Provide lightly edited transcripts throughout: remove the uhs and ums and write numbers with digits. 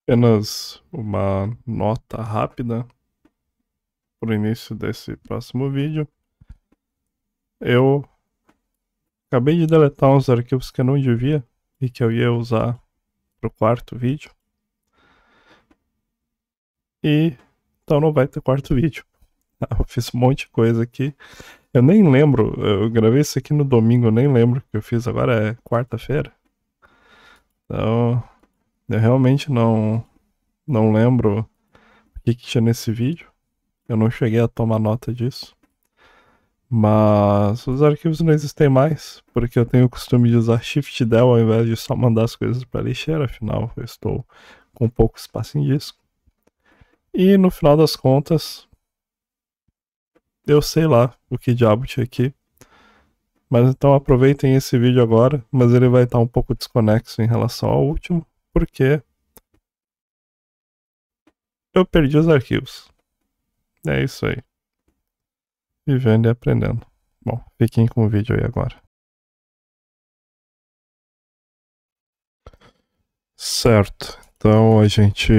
Apenas uma nota rápida para o início desse próximo vídeo. Eu acabei de deletar uns arquivos que eu não devia e que eu ia usar para o quarto vídeo. E então não vai ter quarto vídeo. Eu fiz um monte de coisa aqui. Eu nem lembro, eu gravei isso aqui no domingo, eu nem lembro o que eu fiz. Agora é quarta-feira. Então, eu realmente não lembro o que tinha nesse vídeo. Eu não cheguei a tomar nota disso. Mas os arquivos não existem mais, porque eu tenho o costume de usar Shift Del ao invés de só mandar as coisas para lixeira, afinal eu estou com pouco espaço em disco. E no final das contas, eu sei lá o que diabo tinha aqui. Mas então aproveitem esse vídeo agora, mas ele vai estar um pouco desconexo em relação ao último, porque eu perdi os arquivos. É isso aí. Vivendo e aprendendo. Bom, fiquem com o vídeo aí agora. Certo, então a gente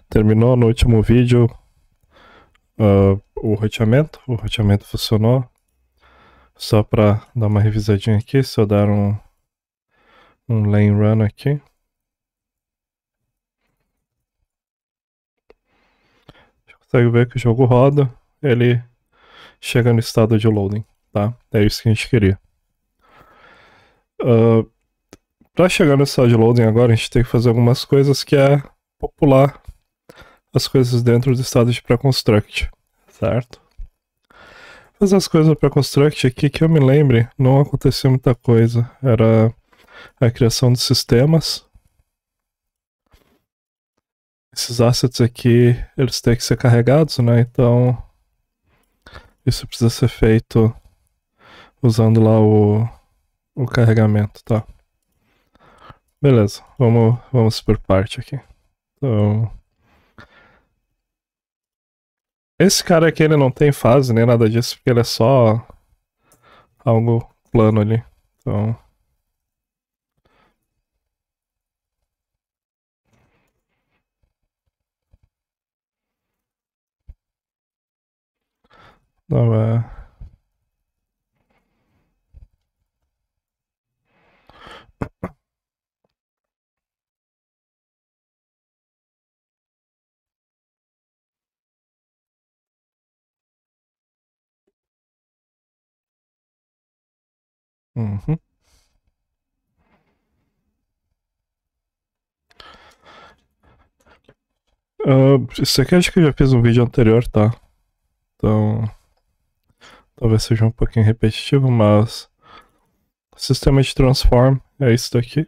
terminou no último vídeo o roteamento. O roteamento funcionou. Só para dar uma revisadinha aqui, se eu der um lane run aqui. Você consegue ver que o jogo roda, ele chega no estado de loading, tá? É isso que a gente queria. Para chegar no estado de loading agora, a gente tem que fazer algumas coisas que é popular as coisas dentro do estado de pré-construct, certo? Fazer as coisas pré-construct aqui que eu me lembre, não aconteceu muita coisa. Era a criação de sistemas. Esses assets aqui, eles têm que ser carregados, né? Então, isso precisa ser feito usando lá o carregamento, tá? Beleza, vamos por parte aqui. Então, esse cara aqui, ele não tem fase nem nada disso, porque ele é só algo plano ali. Então, não é... Uhum. Isso aqui acho que eu já fiz um vídeo anterior, tá? Então, talvez seja um pouquinho repetitivo, mas sistema de transform é isso daqui.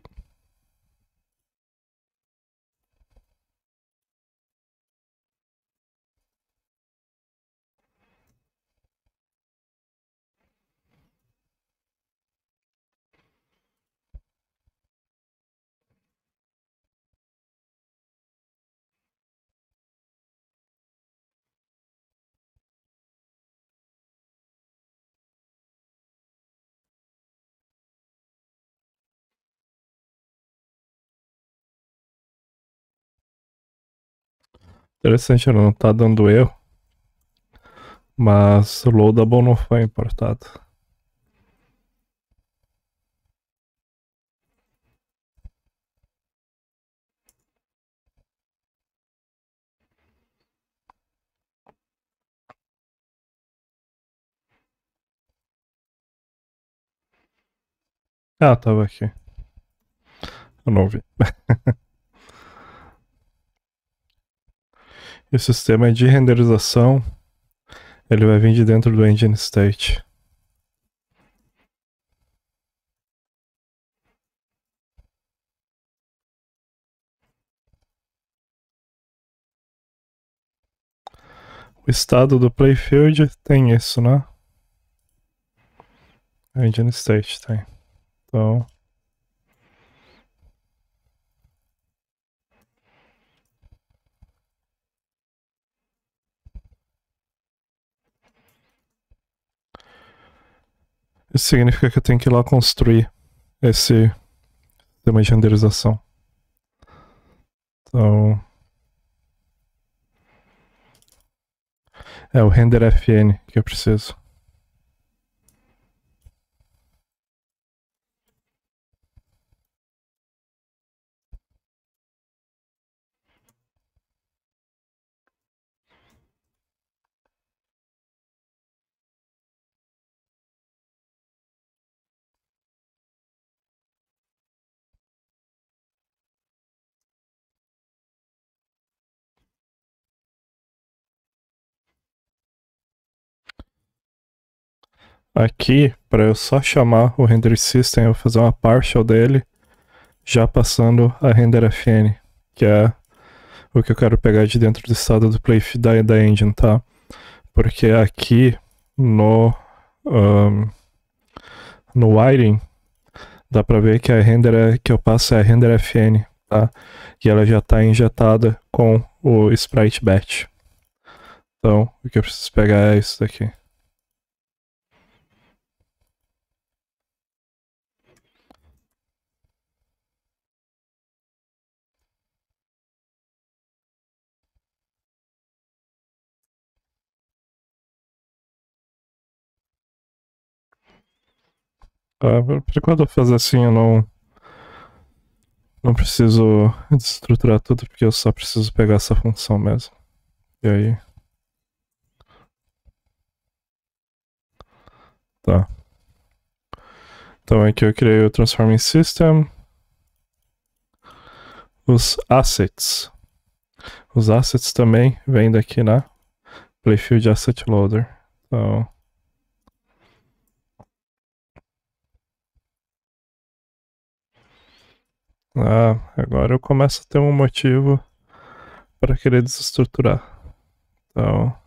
Interessante, não tá dando erro, mas o loadable não foi importado. Ah, tava aqui. Eu não vi. E o sistema de renderização, ele vai vir de dentro do engine state. O estado do playfield tem isso, né? Engine state tem. Então, isso significa que eu tenho que ir lá construir esse sistema de renderização. Então, é o render FN que eu preciso. Aqui, para eu só chamar o render system, eu vou fazer uma partial dele, já passando a render FN, que é o que eu quero pegar de dentro do estado do play da engine, tá? Porque aqui no no wiring dá pra ver que a render que eu passo é a render FN, tá? E ela já tá injetada com o sprite batch. Então, o que eu preciso pegar é isso daqui. Por enquanto eu vou fazer assim, eu não preciso desestruturar tudo, porque eu só preciso pegar essa função mesmo. E aí. Tá. Então aqui eu criei o Transforming System. Os assets. Os assets também vêm daqui na Playfield Asset Loader. Então. Agora eu começo a ter um motivo para querer desestruturar. Então.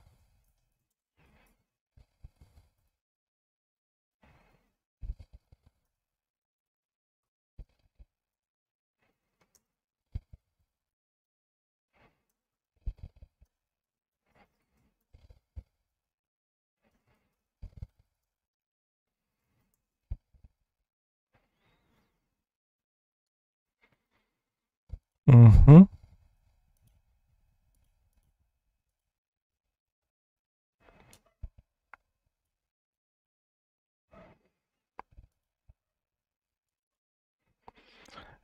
Uhum.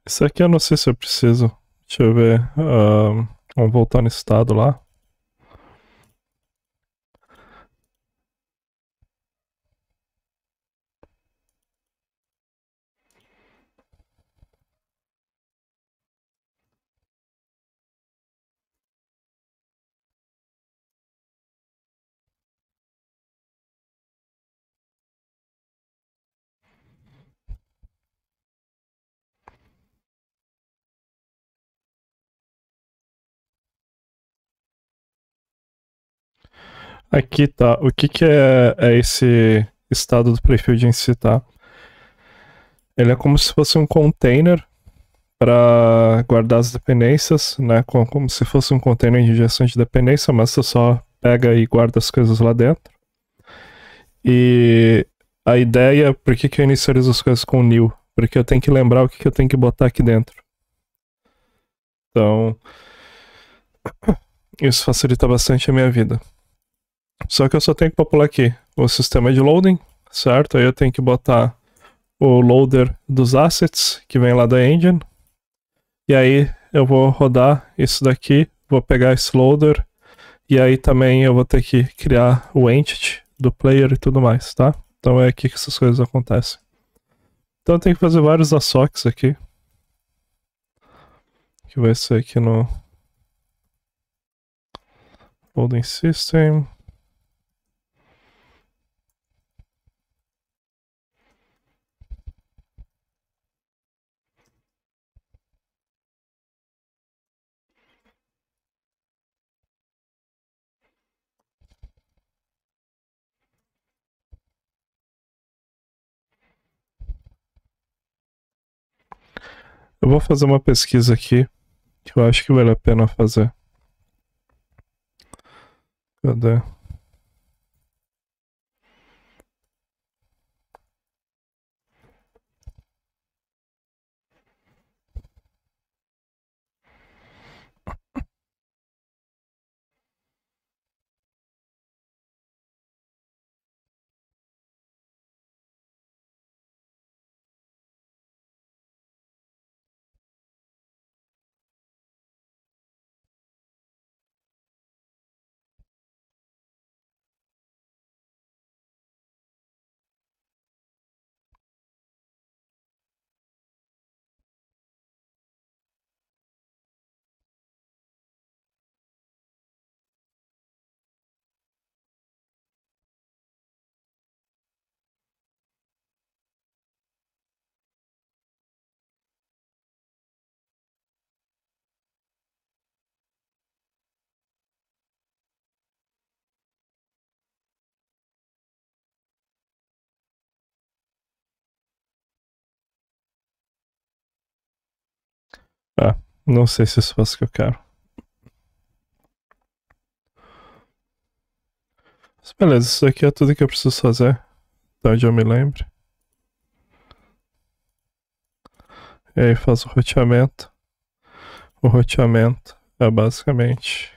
Isso aqui eu não sei se eu preciso. Deixa eu ver. Vamos voltar no estado lá. Aqui tá. O que é esse estado do Playfield em si, tá? Ele é como se fosse um container para guardar as dependências, né? Como se fosse um container de injeção de dependência, mas você só pega e guarda as coisas lá dentro. E a ideia, por que eu inicializo as coisas com new? Porque eu tenho que lembrar o que eu tenho que botar aqui dentro. Então, isso facilita bastante a minha vida. Só que eu só tenho que popular aqui o sistema de loading, certo? Aí eu tenho que botar o loader dos assets que vem lá da engine. E aí eu vou rodar isso daqui, vou pegar esse loader. E aí também eu vou ter que criar o entity do player e tudo mais, tá? Então é aqui que essas coisas acontecem. Então eu tenho que fazer vários ASOCs aqui. Que vai ser aqui no Loading System. Eu vou fazer uma pesquisa aqui que eu acho que vale a pena fazer. Cadê? Ah, não sei se isso faz o que eu quero. Mas beleza, isso aqui é tudo que eu preciso fazer. Até onde eu me lembro. E aí faz o roteamento. O roteamento é basicamente.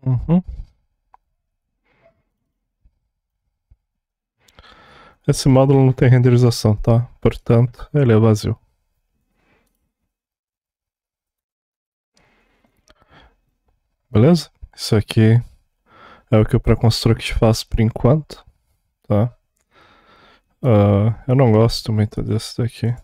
Uhum. Esse módulo não tem renderização, tá? Portanto, ele é vazio. Beleza? Isso aqui é o que o pré-construct faz por enquanto, tá? Eu não gosto muito desse daqui.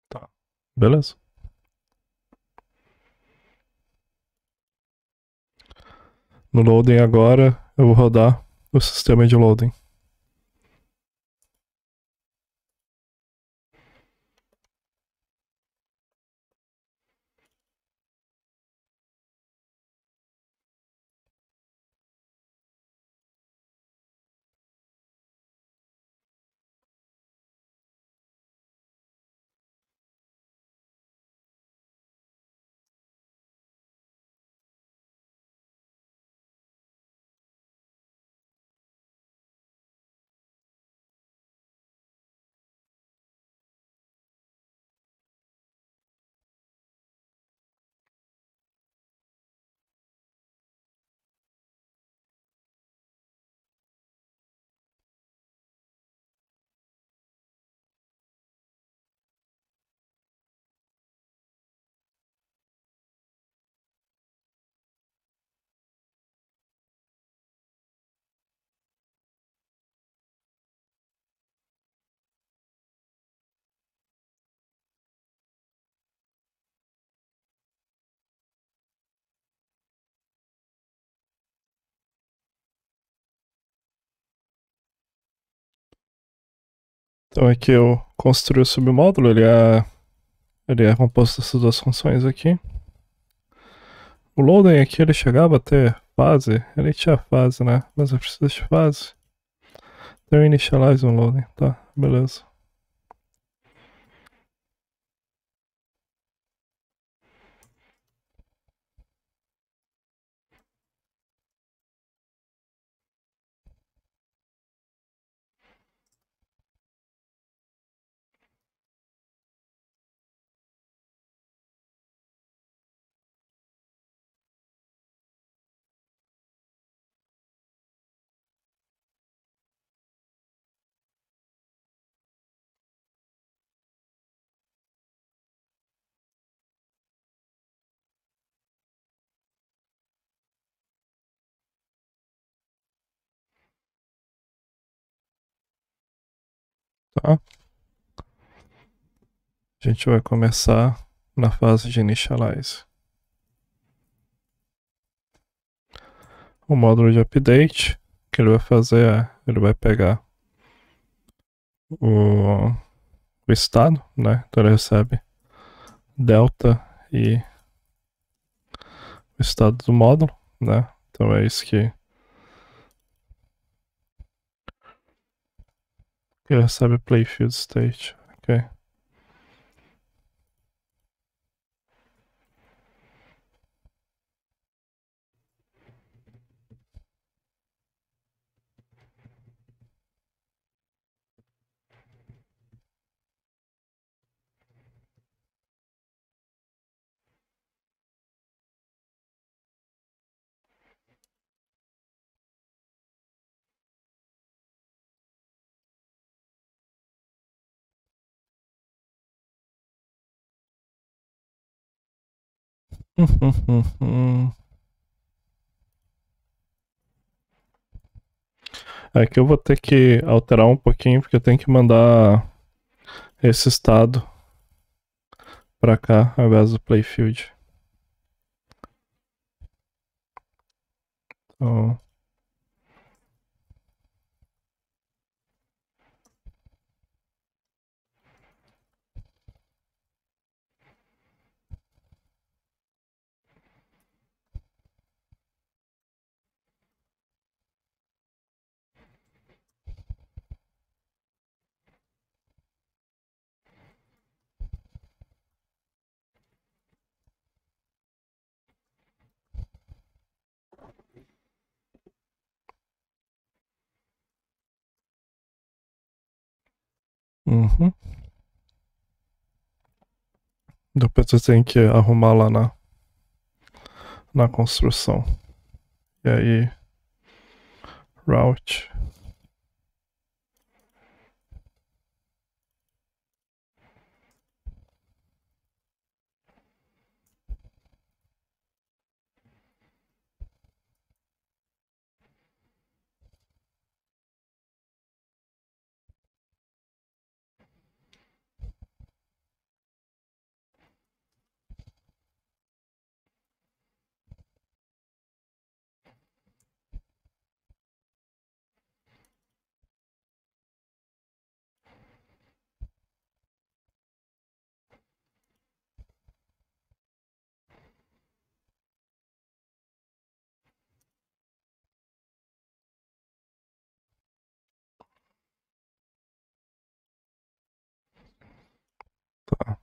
Tá. Beleza? No loading agora, eu vou rodar o sistema de loading. Então aqui eu construí o submódulo, ele é composto dessas duas funções aqui. O loading aqui ele chegava a ter fase, ele tinha fase, né? Mas eu preciso de fase. Então eu initialize um loading, tá? Beleza. Tá? A gente vai começar na fase de initialize. O módulo de update, o que ele vai fazer é, ele vai pegar o, o estado, né? Então ele recebe delta e o estado do módulo, né? Então é isso que Que recebe playfield state. Ok. Aqui eu vou ter que alterar um pouquinho, porque eu tenho que mandar esse estado pra cá, ao invés do playfield. Então, uhum. Depois você tem que arrumar lá na construção. E aí, route. Tá.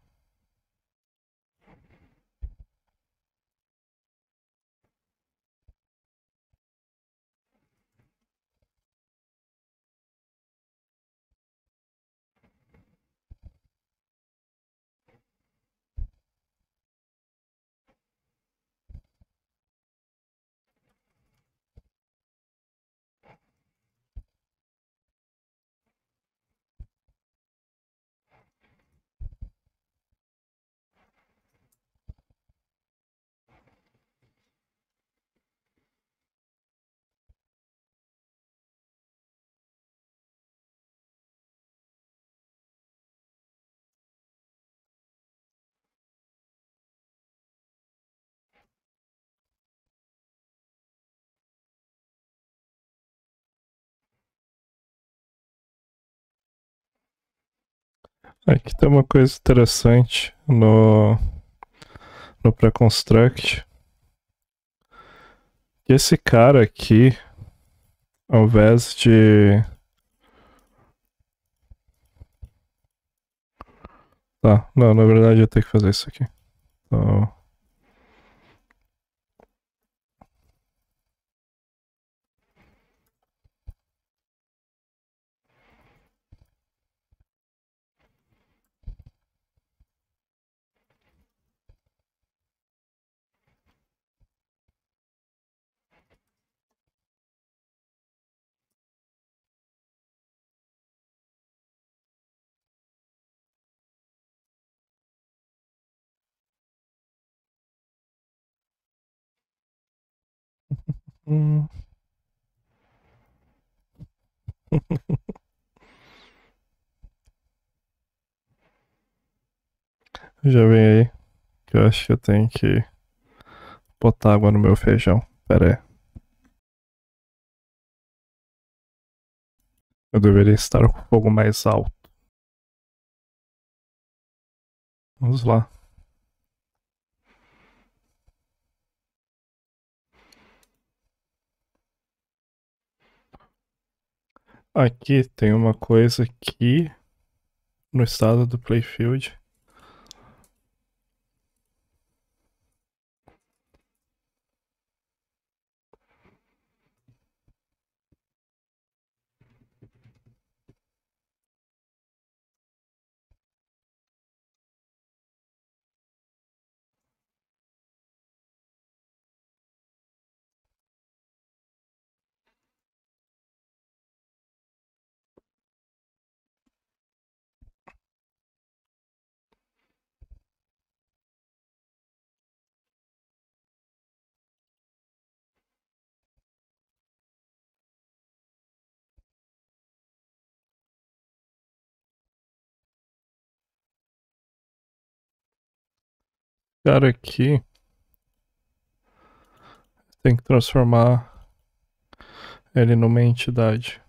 Aqui tem uma coisa interessante no pré-construct. Esse cara aqui, ao invés de. Tá, não, na verdade eu tenho que fazer isso aqui. Então, hum. Já vem aí que eu acho que eu tenho que botar água no meu feijão. Pera aí. Eu deveria estar com o fogo mais alto. Vamos lá. Aqui tem uma coisa aqui no estado do Playfield. Cara, aqui tem que transformar ele numa entidade.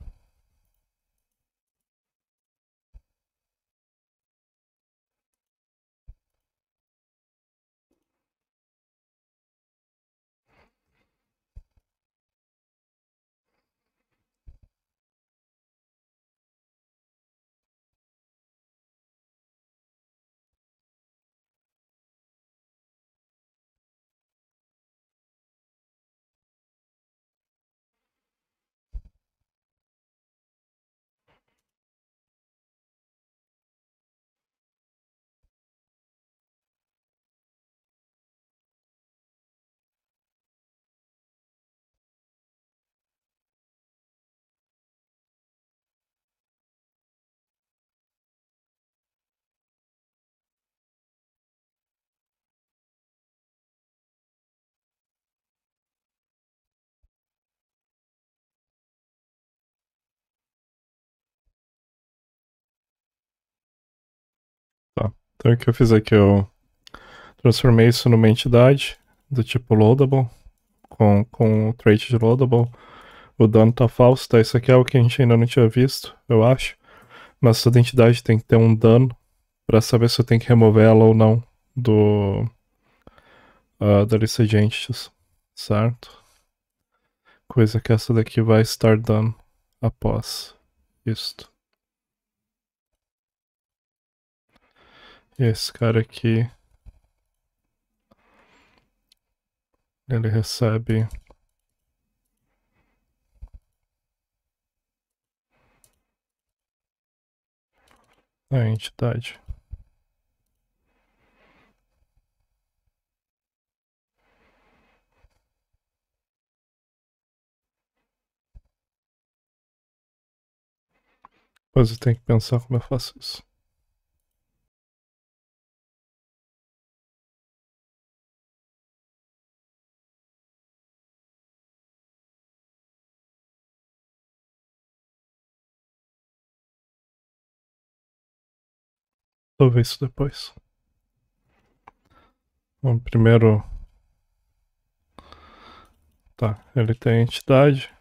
Tá. Então o que eu fiz aqui, eu transformei isso numa entidade do tipo loadable, com o trait de loadable. O dano tá falso, tá? Isso aqui é o que a gente ainda não tinha visto, eu acho. Mas toda entidade tem que ter um dano pra saber se eu tenho que remover ela ou não da lista de entities, certo? Coisa que essa daqui vai estar dando após isto. E esse cara aqui, ele recebe a entidade. Mas eu tenho que pensar como eu faço isso. Vou ver isso depois. Bom, primeiro, tá, ele tem a entidade.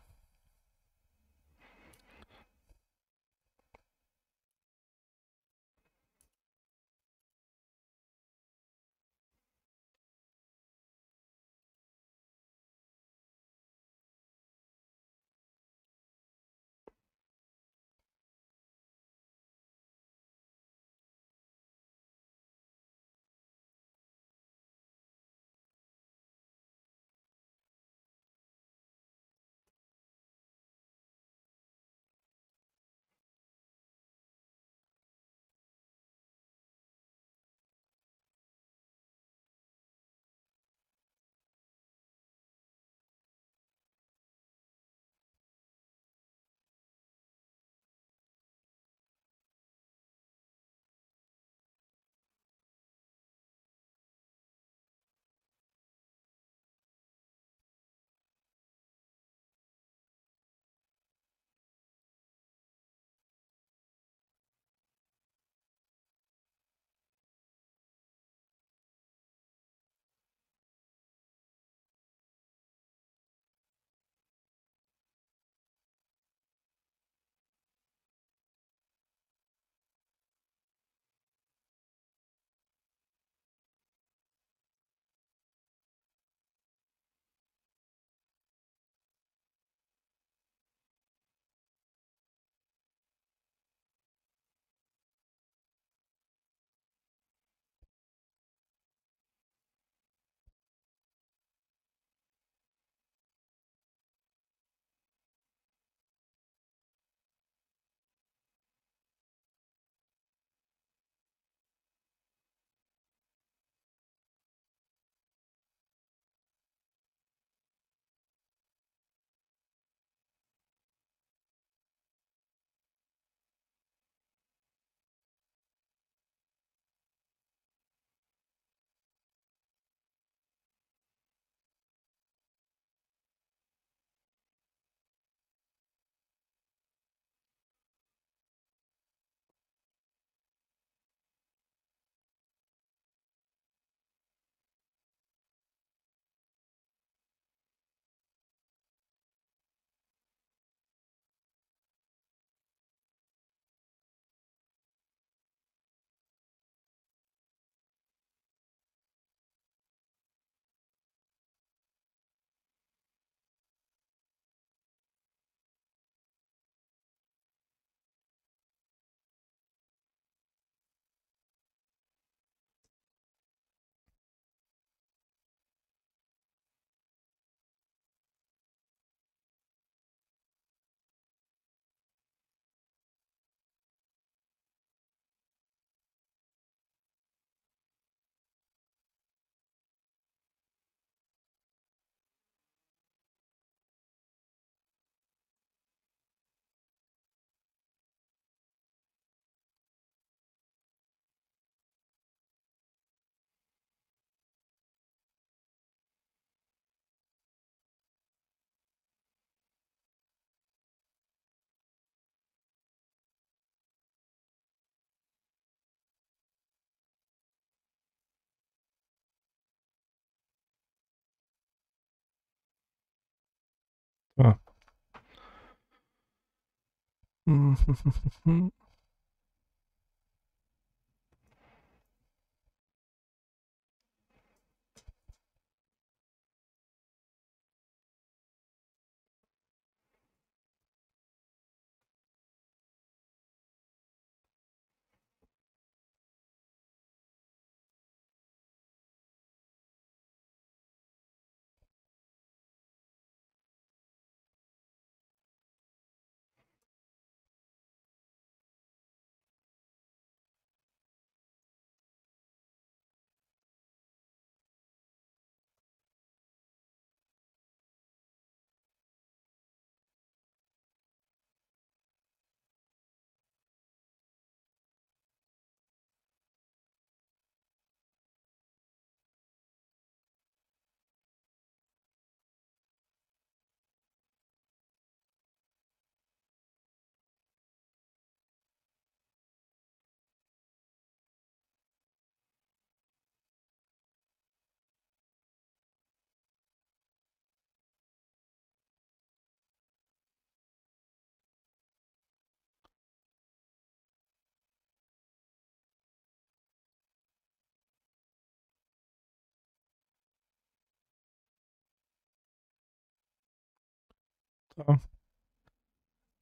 Tá.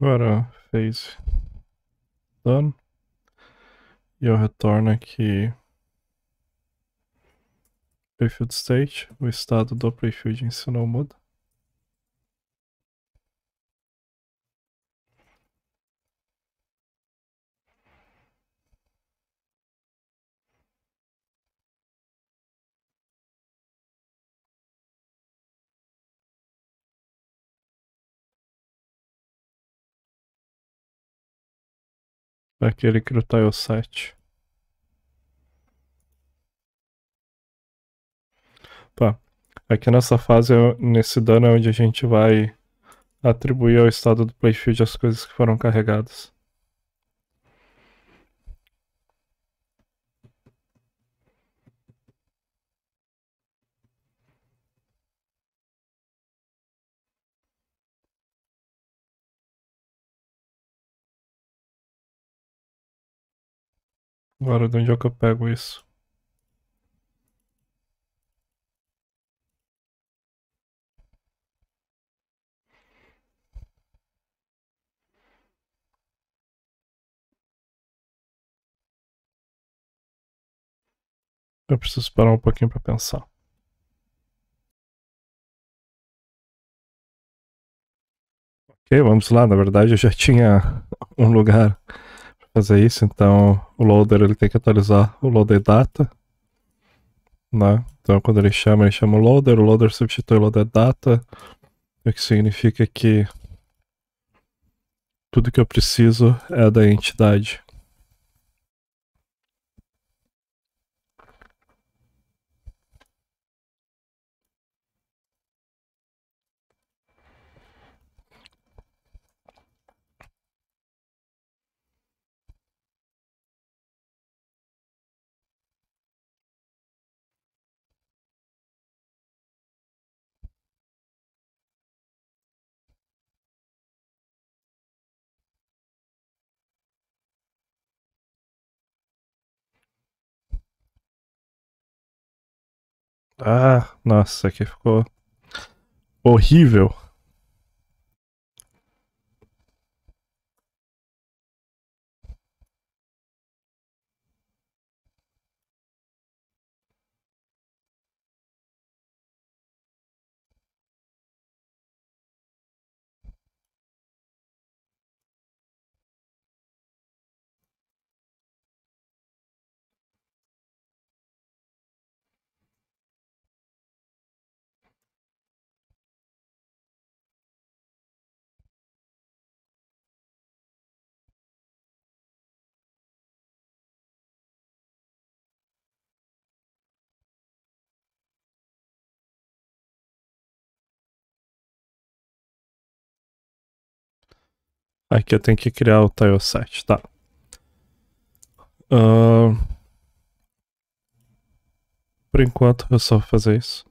Agora fez done. E eu retorno aqui playfield state. O estado do playfield em si não muda. Aqui ele cria o tile 7. Tá. Aqui nessa fase, nesse dano, é onde a gente vai atribuir ao estado do playfield as coisas que foram carregadas. Agora, de onde é que eu pego isso? Eu preciso parar um pouquinho pra pensar. Ok, vamos lá. Na verdade, eu já tinha um lugar pra fazer isso, então o loader ele tem que atualizar o loader data, né? Então, quando ele chama o loader substitui o loader data, o que significa que tudo que eu preciso é da entidade. Ah, nossa, aqui ficou horrível. Aqui eu tenho que criar o tile 7, tá. Por enquanto eu só vou fazer isso.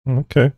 Ok.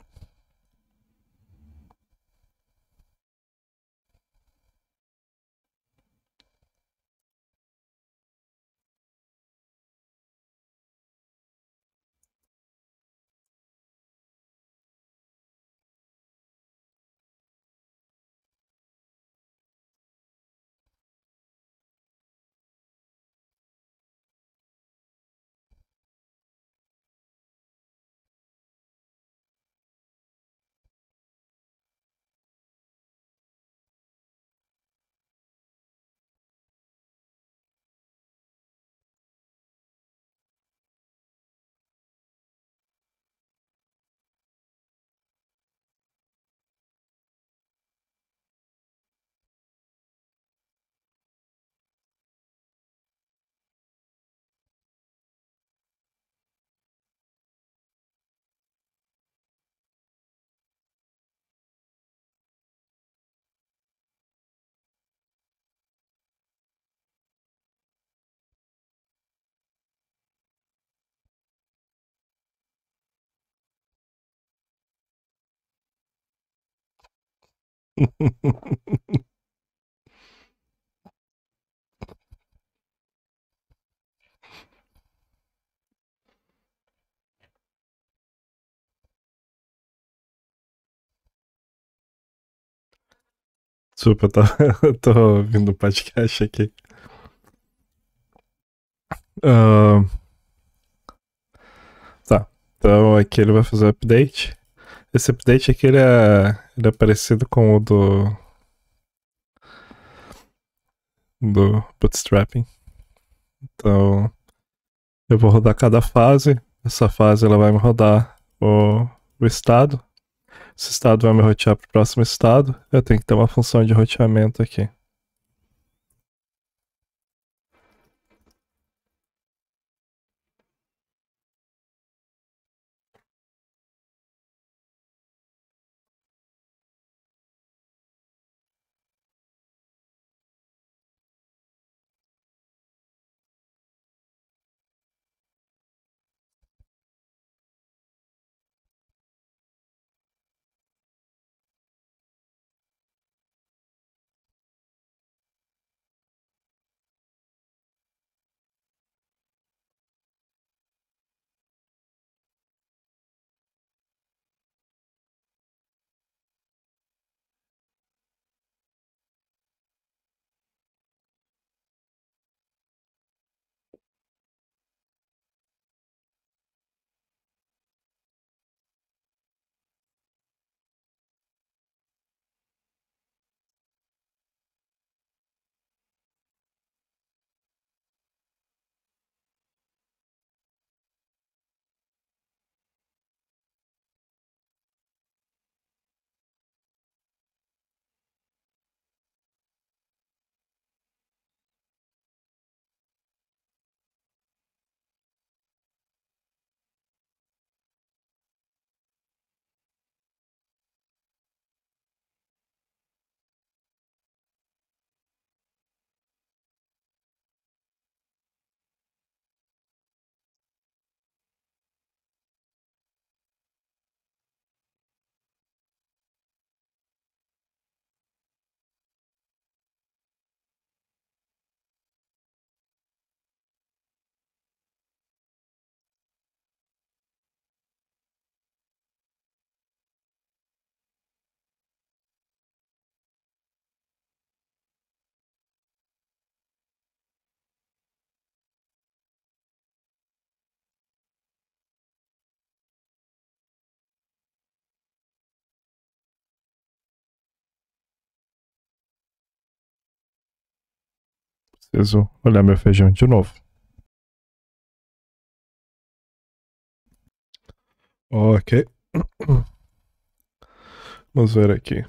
Desculpa, tô ouvindo o podcast aqui. Ah, tá. Então aqui ele vai fazer o update. Esse update aqui ele é parecido com o do Bootstrapping. Então eu vou rodar cada fase. Essa fase ela vai me rodar o estado. Esse estado vai me rotear para o próximo estado. Eu tenho que ter uma função de roteamento aqui. Preciso olhar meu feijão de novo. Ok. Vamos ver aqui.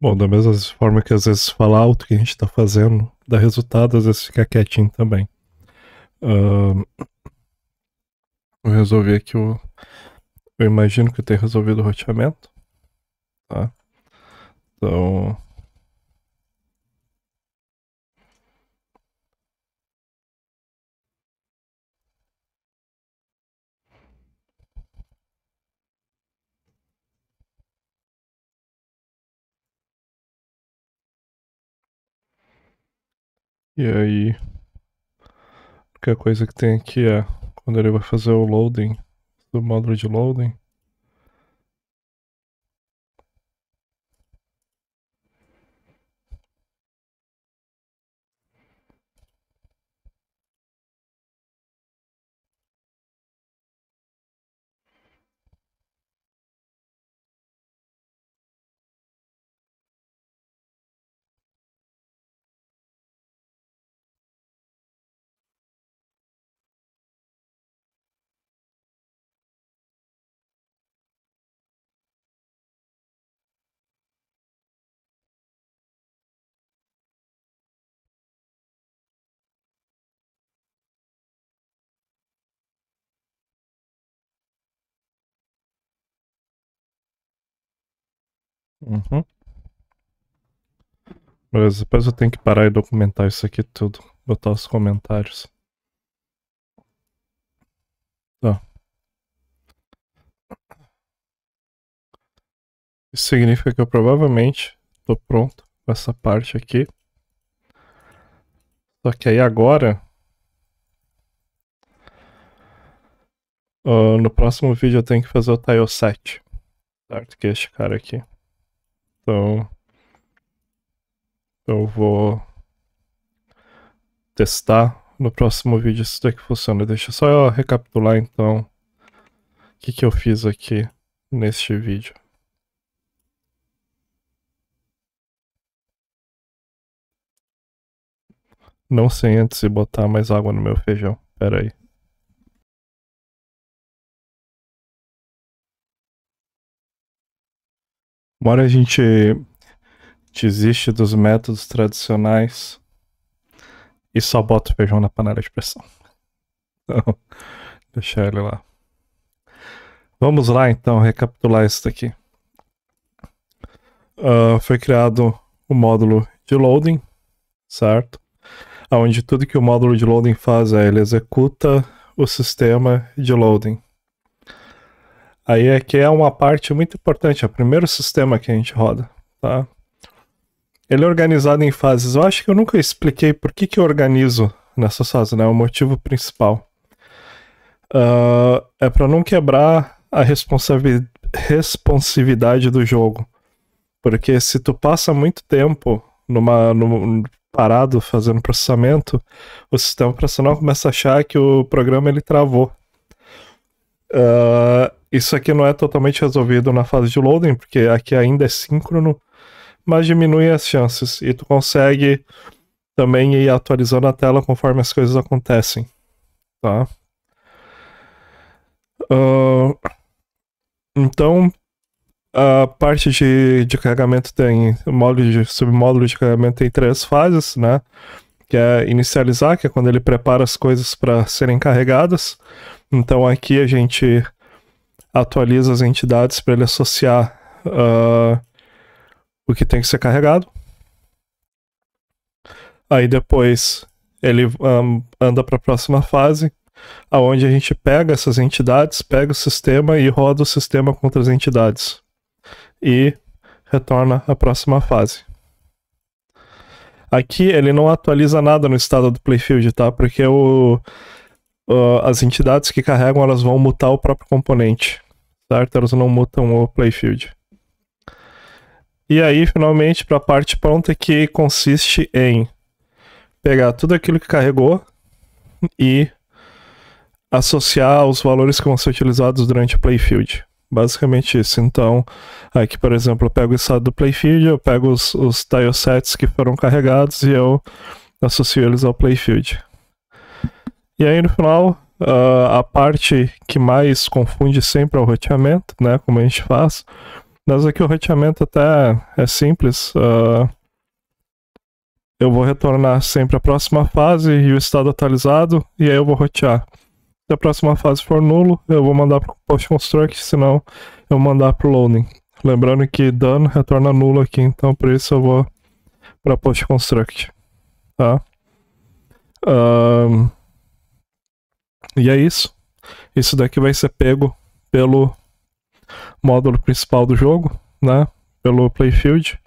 Bom, da mesma forma que às vezes falar alto que a gente tá fazendo dá resultado, às vezes fica quietinho também. Eu resolvi aqui o. Eu imagino que eu tenha resolvido o roteamento. Tá? Então. E aí. A única coisa que tem aqui é quando ele vai fazer o loading do módulo de loading. Uhum. Mas depois eu tenho que parar e documentar isso aqui tudo. Botar os comentários. Tá. Isso significa que eu provavelmente tô pronto com essa parte aqui. Só que aí agora. No próximo vídeo eu tenho que fazer o tile set. Certo? Que é este cara aqui. Então. Eu vou testar no próximo vídeo se isso daqui funciona. Deixa eu só recapitular então o que eu fiz aqui neste vídeo. Não sei antes de botar mais água no meu feijão. Pera aí. Uma hora a gente desiste dos métodos tradicionais e só bota o feijão na panela de pressão. Então, deixa ele lá. Vamos lá então recapitular isso daqui. Foi criado o módulo de loading, certo? Onde tudo que o módulo de loading faz é ele executa o sistema de loading. Aí aqui é uma parte muito importante, é o primeiro sistema que a gente roda, tá? Ele é organizado em fases. Eu acho que eu nunca expliquei por que eu organizo nessas fases, né? O motivo principal. É para não quebrar a responsividade do jogo. Porque se tu passa muito tempo parado fazendo processamento, o sistema operacional começa a achar que o programa ele travou. Isso aqui não é totalmente resolvido na fase de loading, porque aqui ainda é síncrono, mas diminui as chances. E tu consegue também ir atualizando a tela conforme as coisas acontecem. Tá? Então, a parte de carregamento tem submódulo de carregamento tem 3 fases, né? Que é inicializar, que é quando ele prepara as coisas para serem carregadas. Então aqui a gente atualiza as entidades para ele associar o que tem que ser carregado. Aí depois ele anda para a próxima fase, aonde a gente pega essas entidades, pega o sistema e roda o sistema contra as entidades. E retorna à próxima fase. Aqui ele não atualiza nada no estado do playfield, tá? Porque as entidades que carregam elas vão mutar o próprio componente, certo? Elas não mutam o playfield. E aí, finalmente, para a parte pronta, que consiste em pegar tudo aquilo que carregou e associar os valores que vão ser utilizados durante o playfield. Basicamente isso. Então, aqui, por exemplo, eu pego o estado do playfield, eu pego os tilesets que foram carregados e eu associo eles ao playfield. E aí, no final, a parte que mais confunde sempre é o roteamento, né? Como a gente faz. Mas aqui o roteamento até é simples. Eu vou retornar sempre a próxima fase e o estado atualizado, e aí eu vou rotear. Se a próxima fase for nulo, eu vou mandar para o post construct, senão eu vou mandar para o loading. Lembrando que done retorna nulo aqui, então por isso eu vou para post construct, tá? E é isso. Isso daqui vai ser pego pelo módulo principal do jogo, né? Pelo playfield.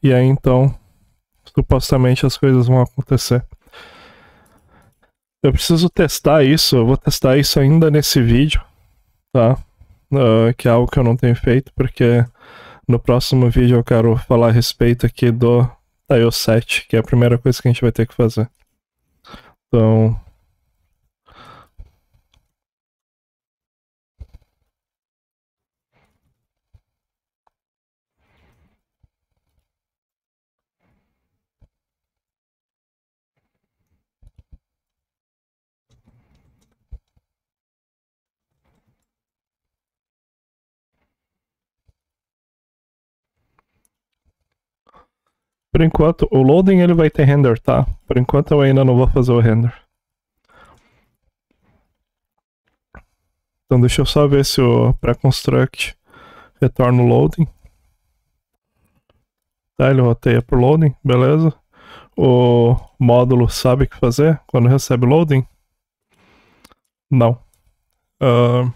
E aí então, supostamente as coisas vão acontecer. Eu preciso testar isso, eu vou testar isso ainda nesse vídeo, tá? Que é algo que eu não tenho feito, porque no próximo vídeo eu quero falar a respeito aqui do iOS 7, que é a primeira coisa que a gente vai ter que fazer. Então, por enquanto, o loading ele vai ter render, tá? Por enquanto eu ainda não vou fazer o render. Então deixa eu só ver se o pré-construct retorna o loading. Tá, ele roteia pro loading, beleza. O módulo sabe o que fazer quando recebe loading? Não. Uh,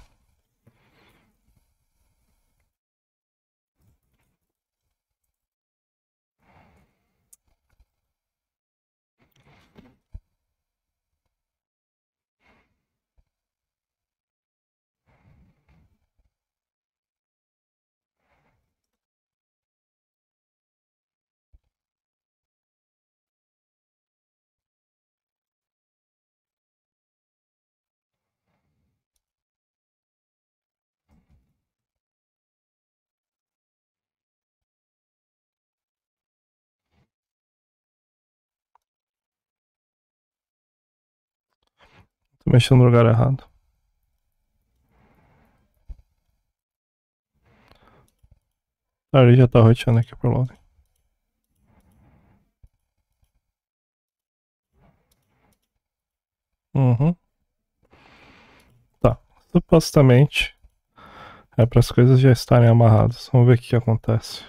tô mexendo no lugar errado. Ah, ele já tá roteando aqui pro loading. Uhum. Tá. Supostamente é para as coisas já estarem amarradas. Vamos ver o que acontece.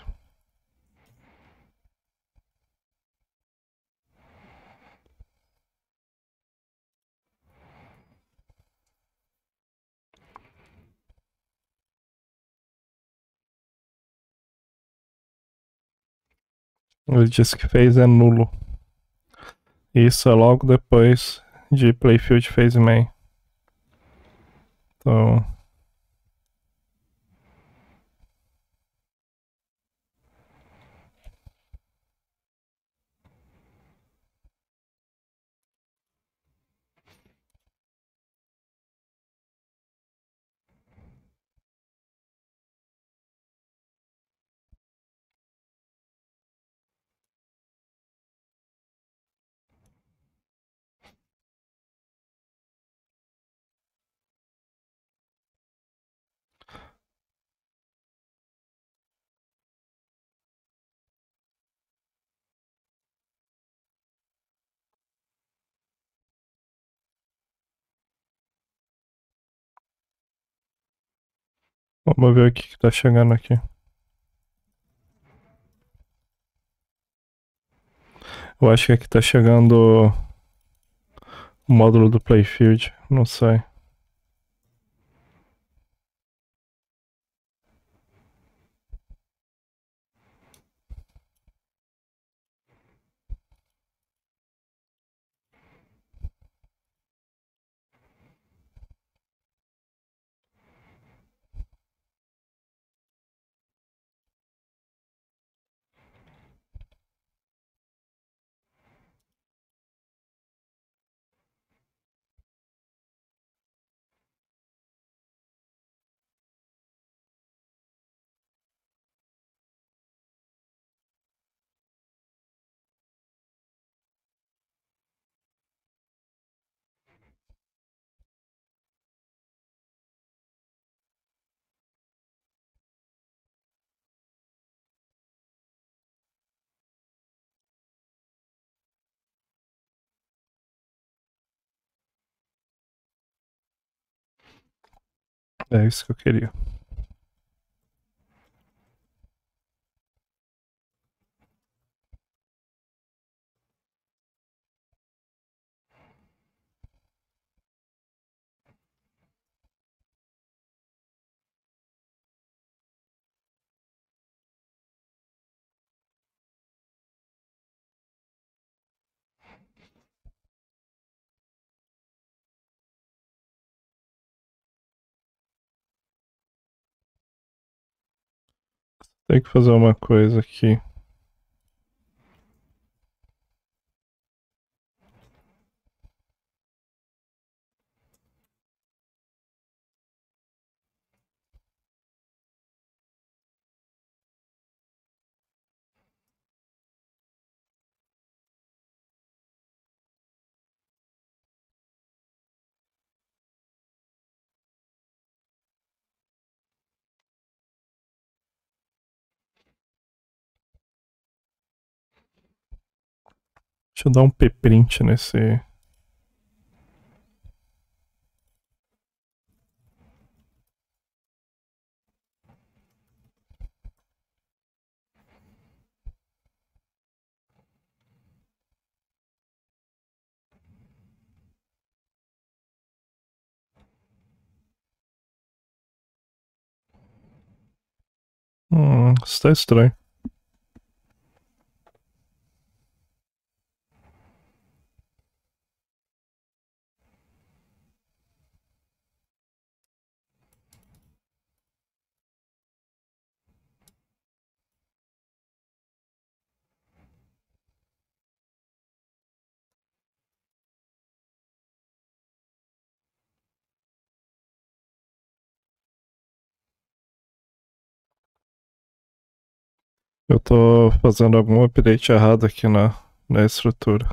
Ele disse que fez é nulo. Isso é logo depois de playfield phase main. Então, vamos ver o que tá chegando aqui. Eu acho que aqui tá chegando o módulo do playfield. Não sei. É isso que eu queria. Tem que fazer uma coisa aqui. Deixa eu dar um p-print nesse. Isso tá estranho. Eu tô fazendo algum update errado aqui na estrutura.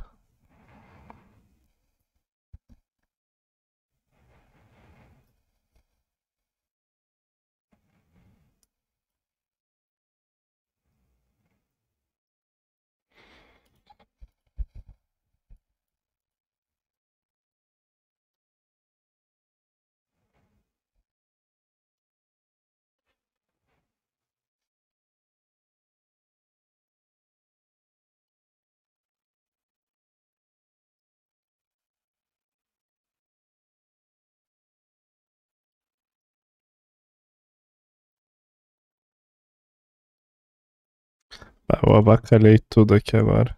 Eu abacalhei tudo aqui agora.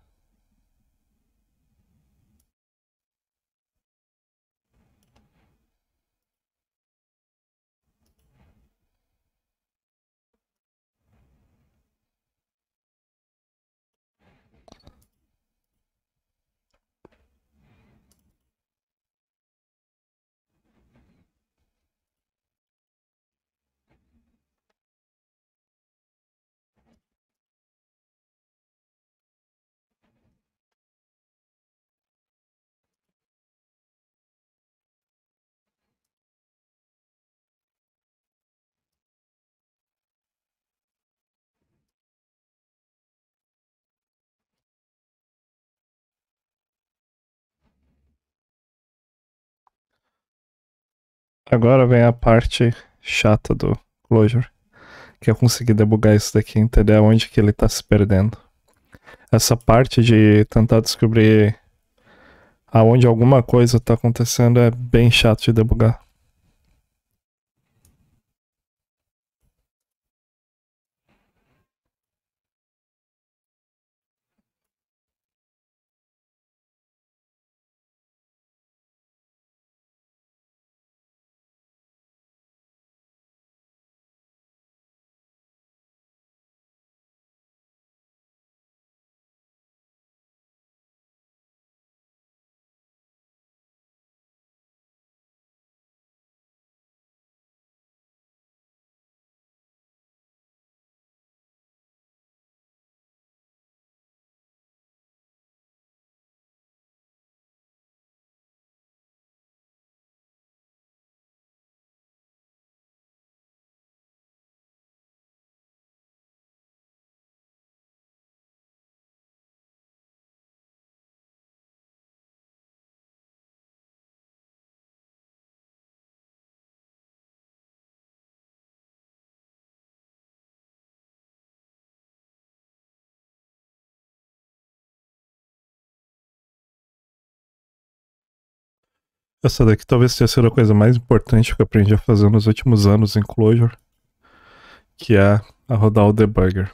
Agora vem a parte chata do Clojure, que é conseguir debugar isso daqui, entender onde que ele tá se perdendo. Essa parte de tentar descobrir aonde alguma coisa tá acontecendo é bem chato de debugar. Essa daqui talvez tenha sido a coisa mais importante que eu aprendi a fazer nos últimos anos em Clojure, que é a rodar o debugger.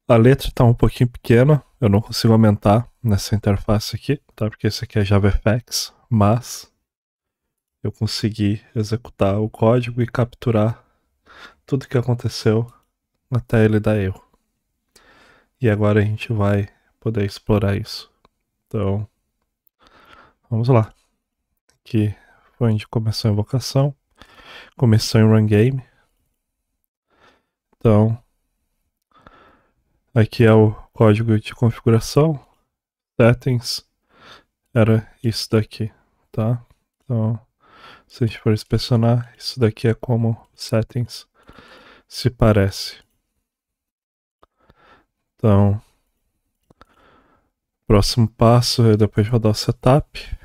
A letra tá um pouquinho pequena, eu não consigo aumentar nessa interface aqui, tá? Porque esse aqui é JavaFX, mas eu consegui executar o código e capturar tudo que aconteceu até ele dar erro. E agora a gente vai poder explorar isso. Então, vamos lá. Aqui foi onde começou a invocação. Começou em run game. Então, aqui é o código de configuração. Settings era isso daqui, tá? Então, se a gente for inspecionar, isso daqui é como settings se parece. Então, próximo passo é depois de rodar o setup.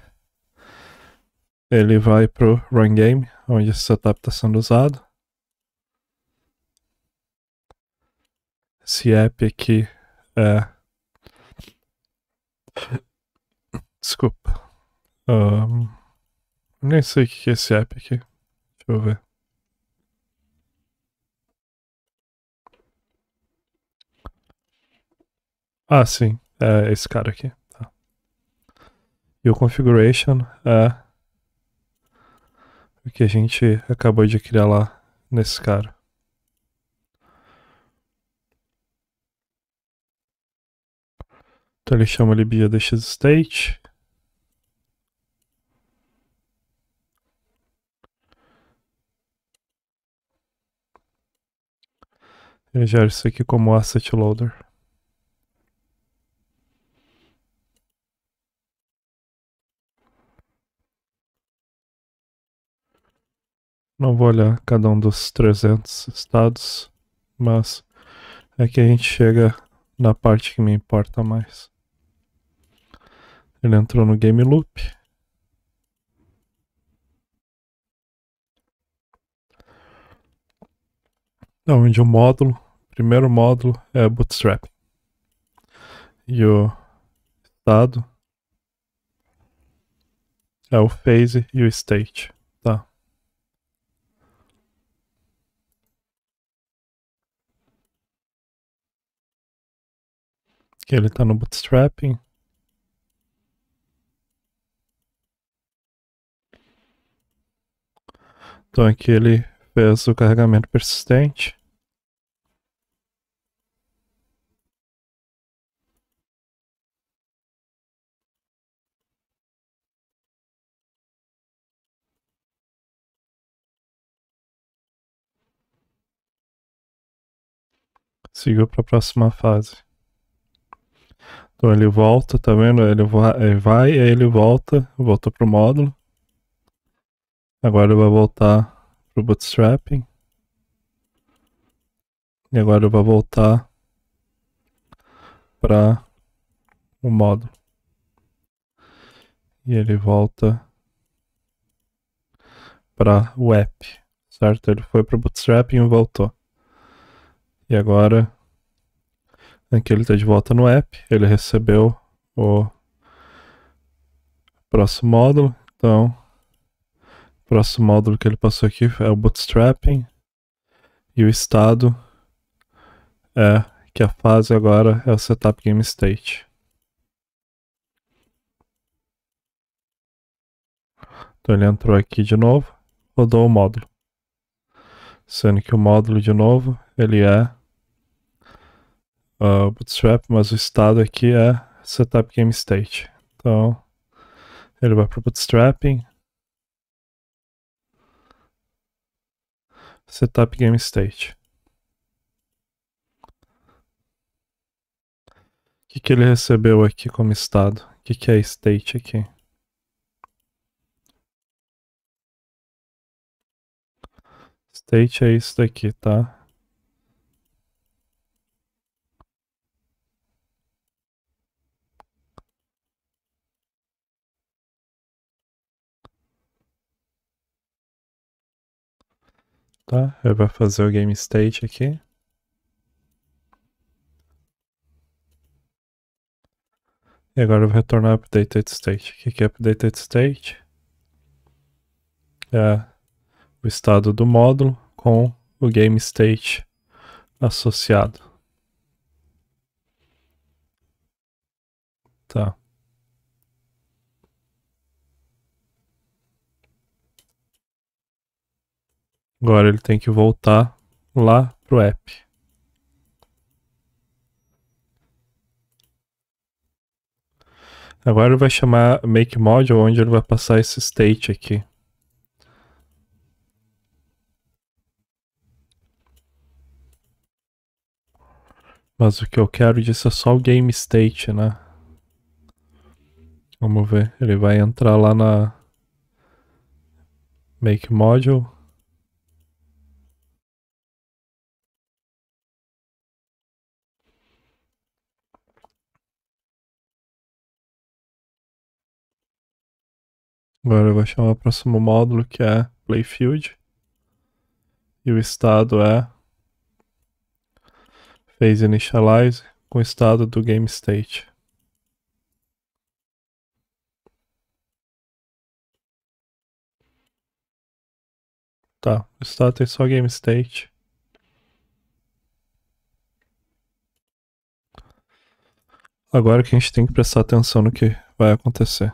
Ele vai pro run game, onde esse setup está sendo usado. Esse app aqui é. Desculpa. Nem sei o que é esse app aqui. Deixa eu ver. Ah, sim. É esse cara aqui. Tá. E o configuration é o que a gente acabou de criar lá nesse cara. Então ele chama ali BDX_state. Ele gera isso aqui como asset loader. Não vou olhar cada um dos 300 estados, mas é que a gente chega na parte que me importa mais. Ele entrou no game loop. Onde o módulo, primeiro módulo é bootstrap. E o estado é o phase e o state, tá? Que ele tá no bootstrapping. Então aqui ele fez o carregamento persistente. Seguiu para a próxima fase. Então ele volta, tá vendo? Ele vai e aí ele volta pro módulo. Agora ele vai voltar pro bootstrapping. E agora ele vai voltar para o módulo. E ele volta para o app, certo? Ele foi pro bootstrapping e voltou. E agora aqui ele está de volta no app. Ele recebeu o próximo módulo. Então, o próximo módulo que ele passou aqui é o bootstrapping. E o estado é que a fase agora é o setup game state. Então ele entrou aqui de novo, rodou o módulo. Sendo que o módulo de novo, ele é bootstrap, mas o estado aqui é setup game state. Então, ele vai para o bootstrapping, setup game state. O que ele recebeu aqui como estado? O que é state aqui? State é isso daqui, tá? Tá? Ele vai fazer o game state aqui. E agora eu vou retornar ao updated state. O que é updated state? É o estado do módulo com o game state associado. Tá. Agora ele tem que voltar lá pro app. Agora ele vai chamar make module, onde ele vai passar esse state aqui. Mas o que eu quero disso é só o game state, né? Vamos ver. Ele vai entrar lá na make module. Agora eu vou chamar o próximo módulo, que é playfield. E o estado é phase initialize com o estado do game state. Tá, o estado tem só game state. Agora que a gente tem que prestar atenção no que vai acontecer.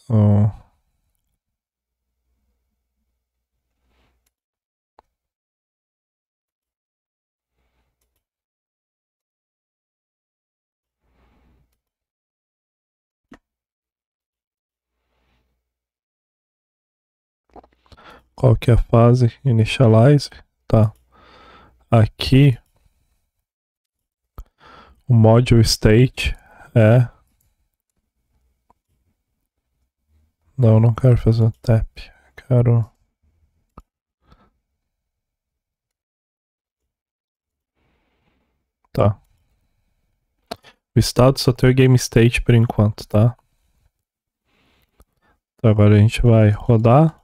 Então, qual que é a fase? Initialize. Tá. Aqui o module state é. Não, não quero fazer um tap. Quero. Tá. O estado só tem o game state por enquanto, tá? Então agora a gente vai rodar.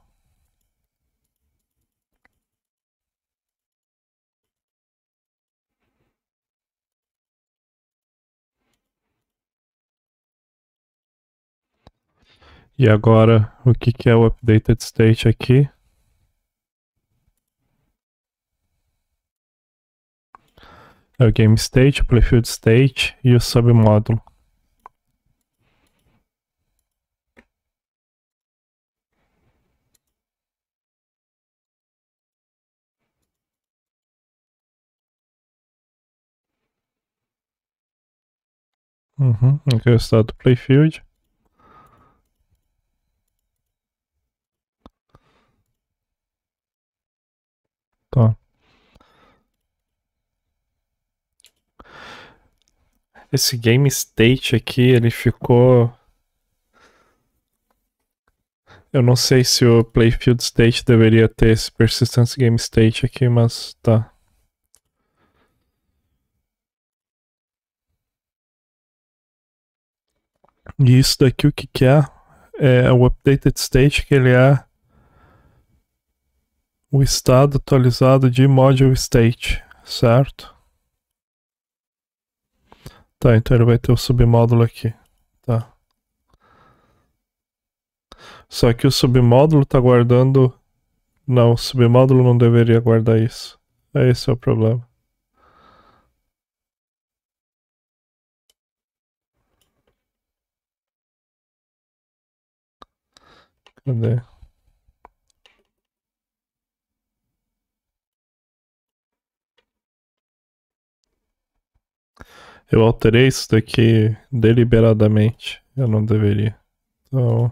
E agora, o que que é o updated state aqui? É o game state, o playfield state e o submódulo. Aqui é o estado do playfield. Tá. Esse game state aqui, ele ficou. Eu não sei se o playfield state deveria ter esse persistence game state aqui, mas tá. E isso daqui o que que é? É o updated state, que ele é o estado atualizado de module state, certo? Tá, então ele vai ter o submódulo aqui, tá? Só que o submódulo tá guardando. Não, o submódulo não deveria guardar isso. Esse é o problema. Cadê? Eu alterei isso daqui deliberadamente. Eu não deveria. Então,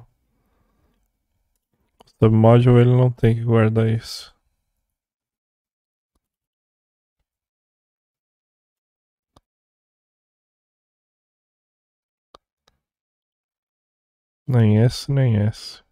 o submodule ele não tem que guardar isso. Nem esse, nem esse.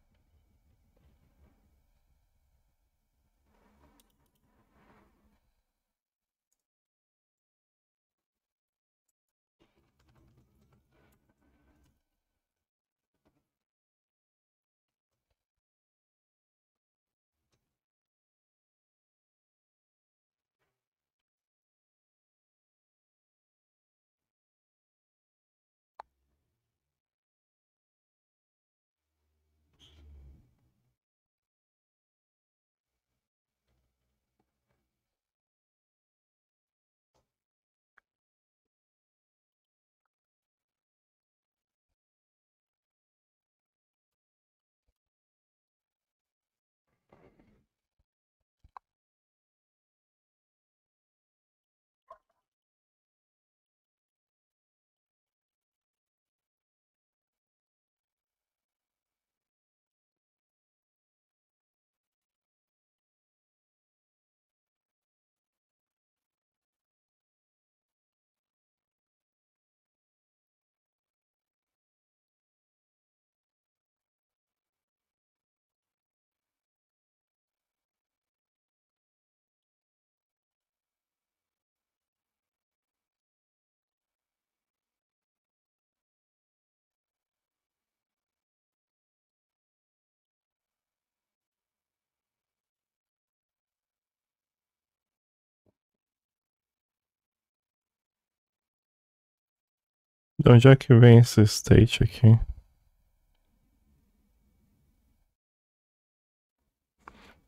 De onde é que vem esse state aqui?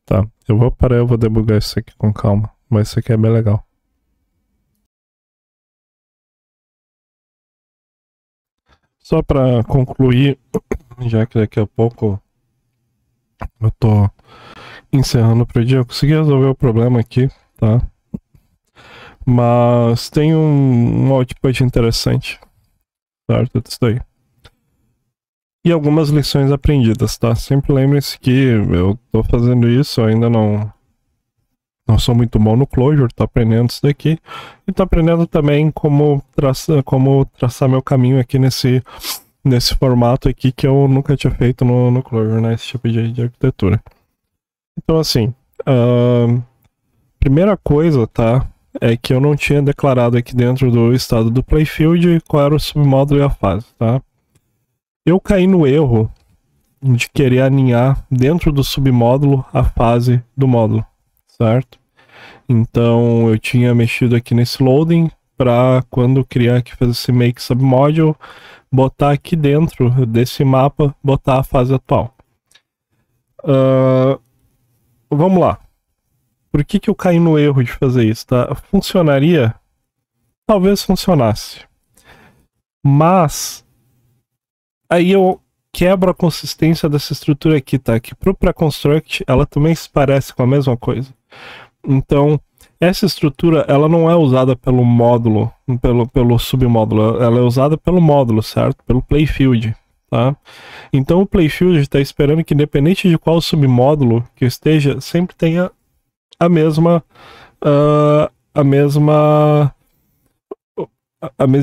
Tá, eu vou parar, eu vou debugar isso aqui com calma, mas isso aqui é bem legal. Só pra concluir, já que daqui a pouco eu tô encerrando pro dia, eu consegui resolver o problema aqui, tá? Mas tem um output interessante, certo? Disso daí. E algumas lições aprendidas, tá? Sempre lembre-se que eu tô fazendo isso, eu ainda não sou muito bom no Clojure, tô aprendendo isso daqui. E tô aprendendo também como traçar meu caminho aqui nesse formato aqui que eu nunca tinha feito no Clojure, né? Esse tipo de arquitetura. Então, assim, primeira coisa, tá? É que eu não tinha declarado aqui dentro do estado do playfield qual era o submódulo e a fase, tá? Eu caí no erro de querer alinhar dentro do submódulo a fase do módulo, certo? Então eu tinha mexido aqui nesse loading para quando criar aqui fazer esse make submodule, botar aqui dentro desse mapa, botar a fase atual. Vamos lá. Por que eu caí no erro de fazer isso, tá? Funcionaria? Talvez funcionasse. Mas aí eu quebro a consistência dessa estrutura aqui, tá? Que pro pré-construct ela também se parece com a mesma coisa. Então, essa estrutura ela não é usada pelo módulo, pelo submódulo, ela é usada pelo módulo, certo? Pelo playfield, tá? Então o playfield está esperando que independente de qual submódulo que esteja, sempre tenha a mesma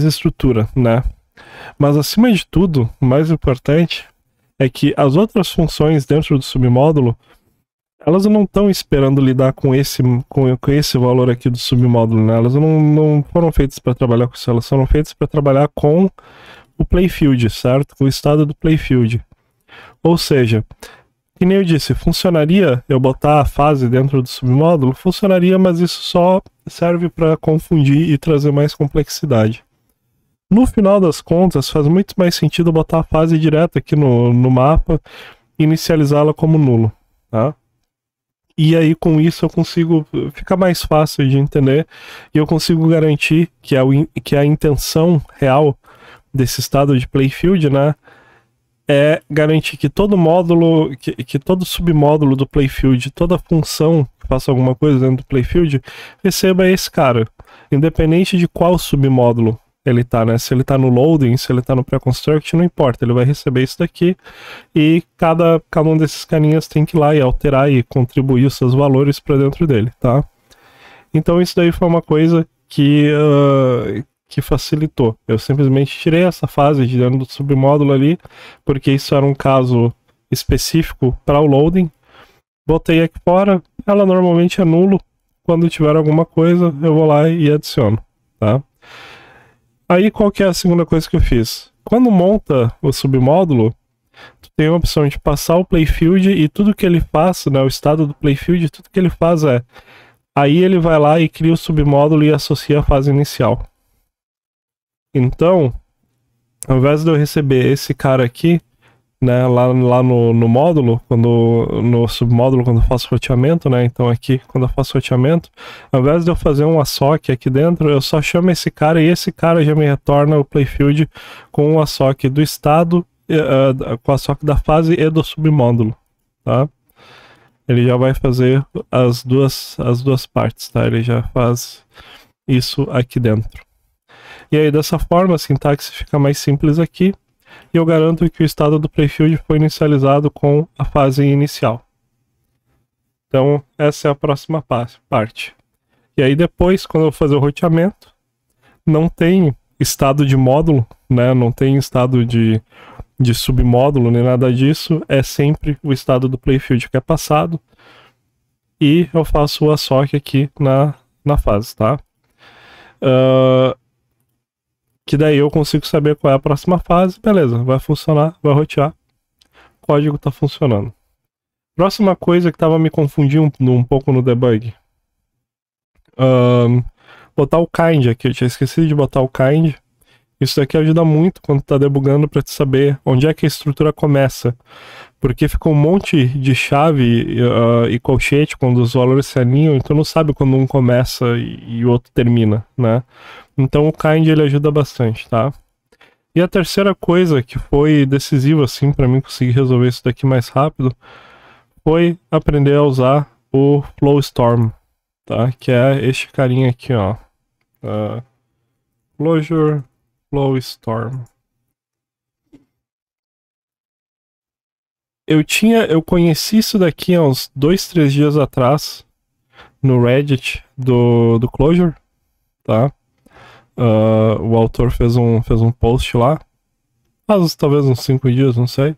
estrutura, né? Mas acima de tudo, o mais importante é que as outras funções dentro do submódulo elas não estão esperando lidar com esse valor aqui do submódulo, né? Elas não foram feitas para trabalhar com isso, elas foram feitas para trabalhar com o playfield, certo? Com o estado do playfield. Ou seja, que nem eu disse, funcionaria eu botar a fase dentro do submódulo? Funcionaria, mas isso só serve para confundir e trazer mais complexidade. No final das contas, faz muito mais sentido botar a fase direta aqui no mapa e inicializá-la como nulo, tá? E aí, com isso, eu consigo. Fica mais fácil de entender e eu consigo garantir que a intenção real desse estado de playfield, né? É garantir que todo módulo, que todo submódulo do playfield, toda função que faça alguma coisa dentro do playfield, receba esse cara. Independente de qual submódulo ele tá, né? Se ele tá no loading, se ele tá no pré-construct, não importa, ele vai receber isso daqui e cada um desses carinhas tem que ir lá e alterar e contribuir os seus valores para dentro dele, tá? Então isso daí foi uma coisa que facilitou. Eu simplesmente tirei essa fase de dentro do submódulo ali, porque isso era um caso específico para o loading. Botei aqui fora, ela normalmente é nulo. Quando tiver alguma coisa, eu vou lá e adiciono, tá? Aí qual que é a segunda coisa que eu fiz? Quando monta o submódulo, tu tem a opção de passar o playfield e tudo que ele faz, né, o estado do playfield, tudo que ele faz é aí ele vai lá e cria o submódulo e associa a fase inicial. Então, ao invés de eu receber esse cara aqui, né, lá no módulo, no submódulo, quando eu faço roteamento, né, então aqui, quando eu faço roteamento, ao invés de eu fazer um assoc aqui dentro, eu só chamo esse cara e esse cara já me retorna o playfield com o assoc do estado, com o assoc da fase e do submódulo, tá? Ele já vai fazer as duas partes, tá? Ele já faz isso aqui dentro. E aí, dessa forma, a sintaxe fica mais simples aqui. E eu garanto que o estado do playfield foi inicializado com a fase inicial. Então, essa é a próxima parte. E aí, depois, quando eu fazer o roteamento, não tem estado de módulo, né? Não tem estado de submódulo, nem nada disso. É sempre o estado do playfield que é passado. E eu faço o assoc aqui na fase, tá? Que daí eu consigo saber qual é a próxima fase, beleza, vai funcionar, vai rotear, o código tá funcionando. Próxima coisa que tava me confundindo um pouco no debug, botar o kind aqui, eu tinha esquecido de botar o kind, Isso daqui ajuda muito quando tá debugando para te saber onde é que a estrutura começa. Porque fica um monte de chave e colchete quando os valores se alinham, então não sabe quando um começa e o outro termina, né? Então o kind ele ajuda bastante, tá? E a terceira coisa que foi decisiva assim para mim conseguir resolver isso daqui mais rápido foi aprender a usar o Flowstorm, tá? Que é este carinha aqui, ó. Clojure Flowstorm. Eu conheci isso daqui há uns 2, 3 dias atrás no Reddit do Clojure, tá? O autor fez um post lá, faz talvez uns 5 dias, não sei.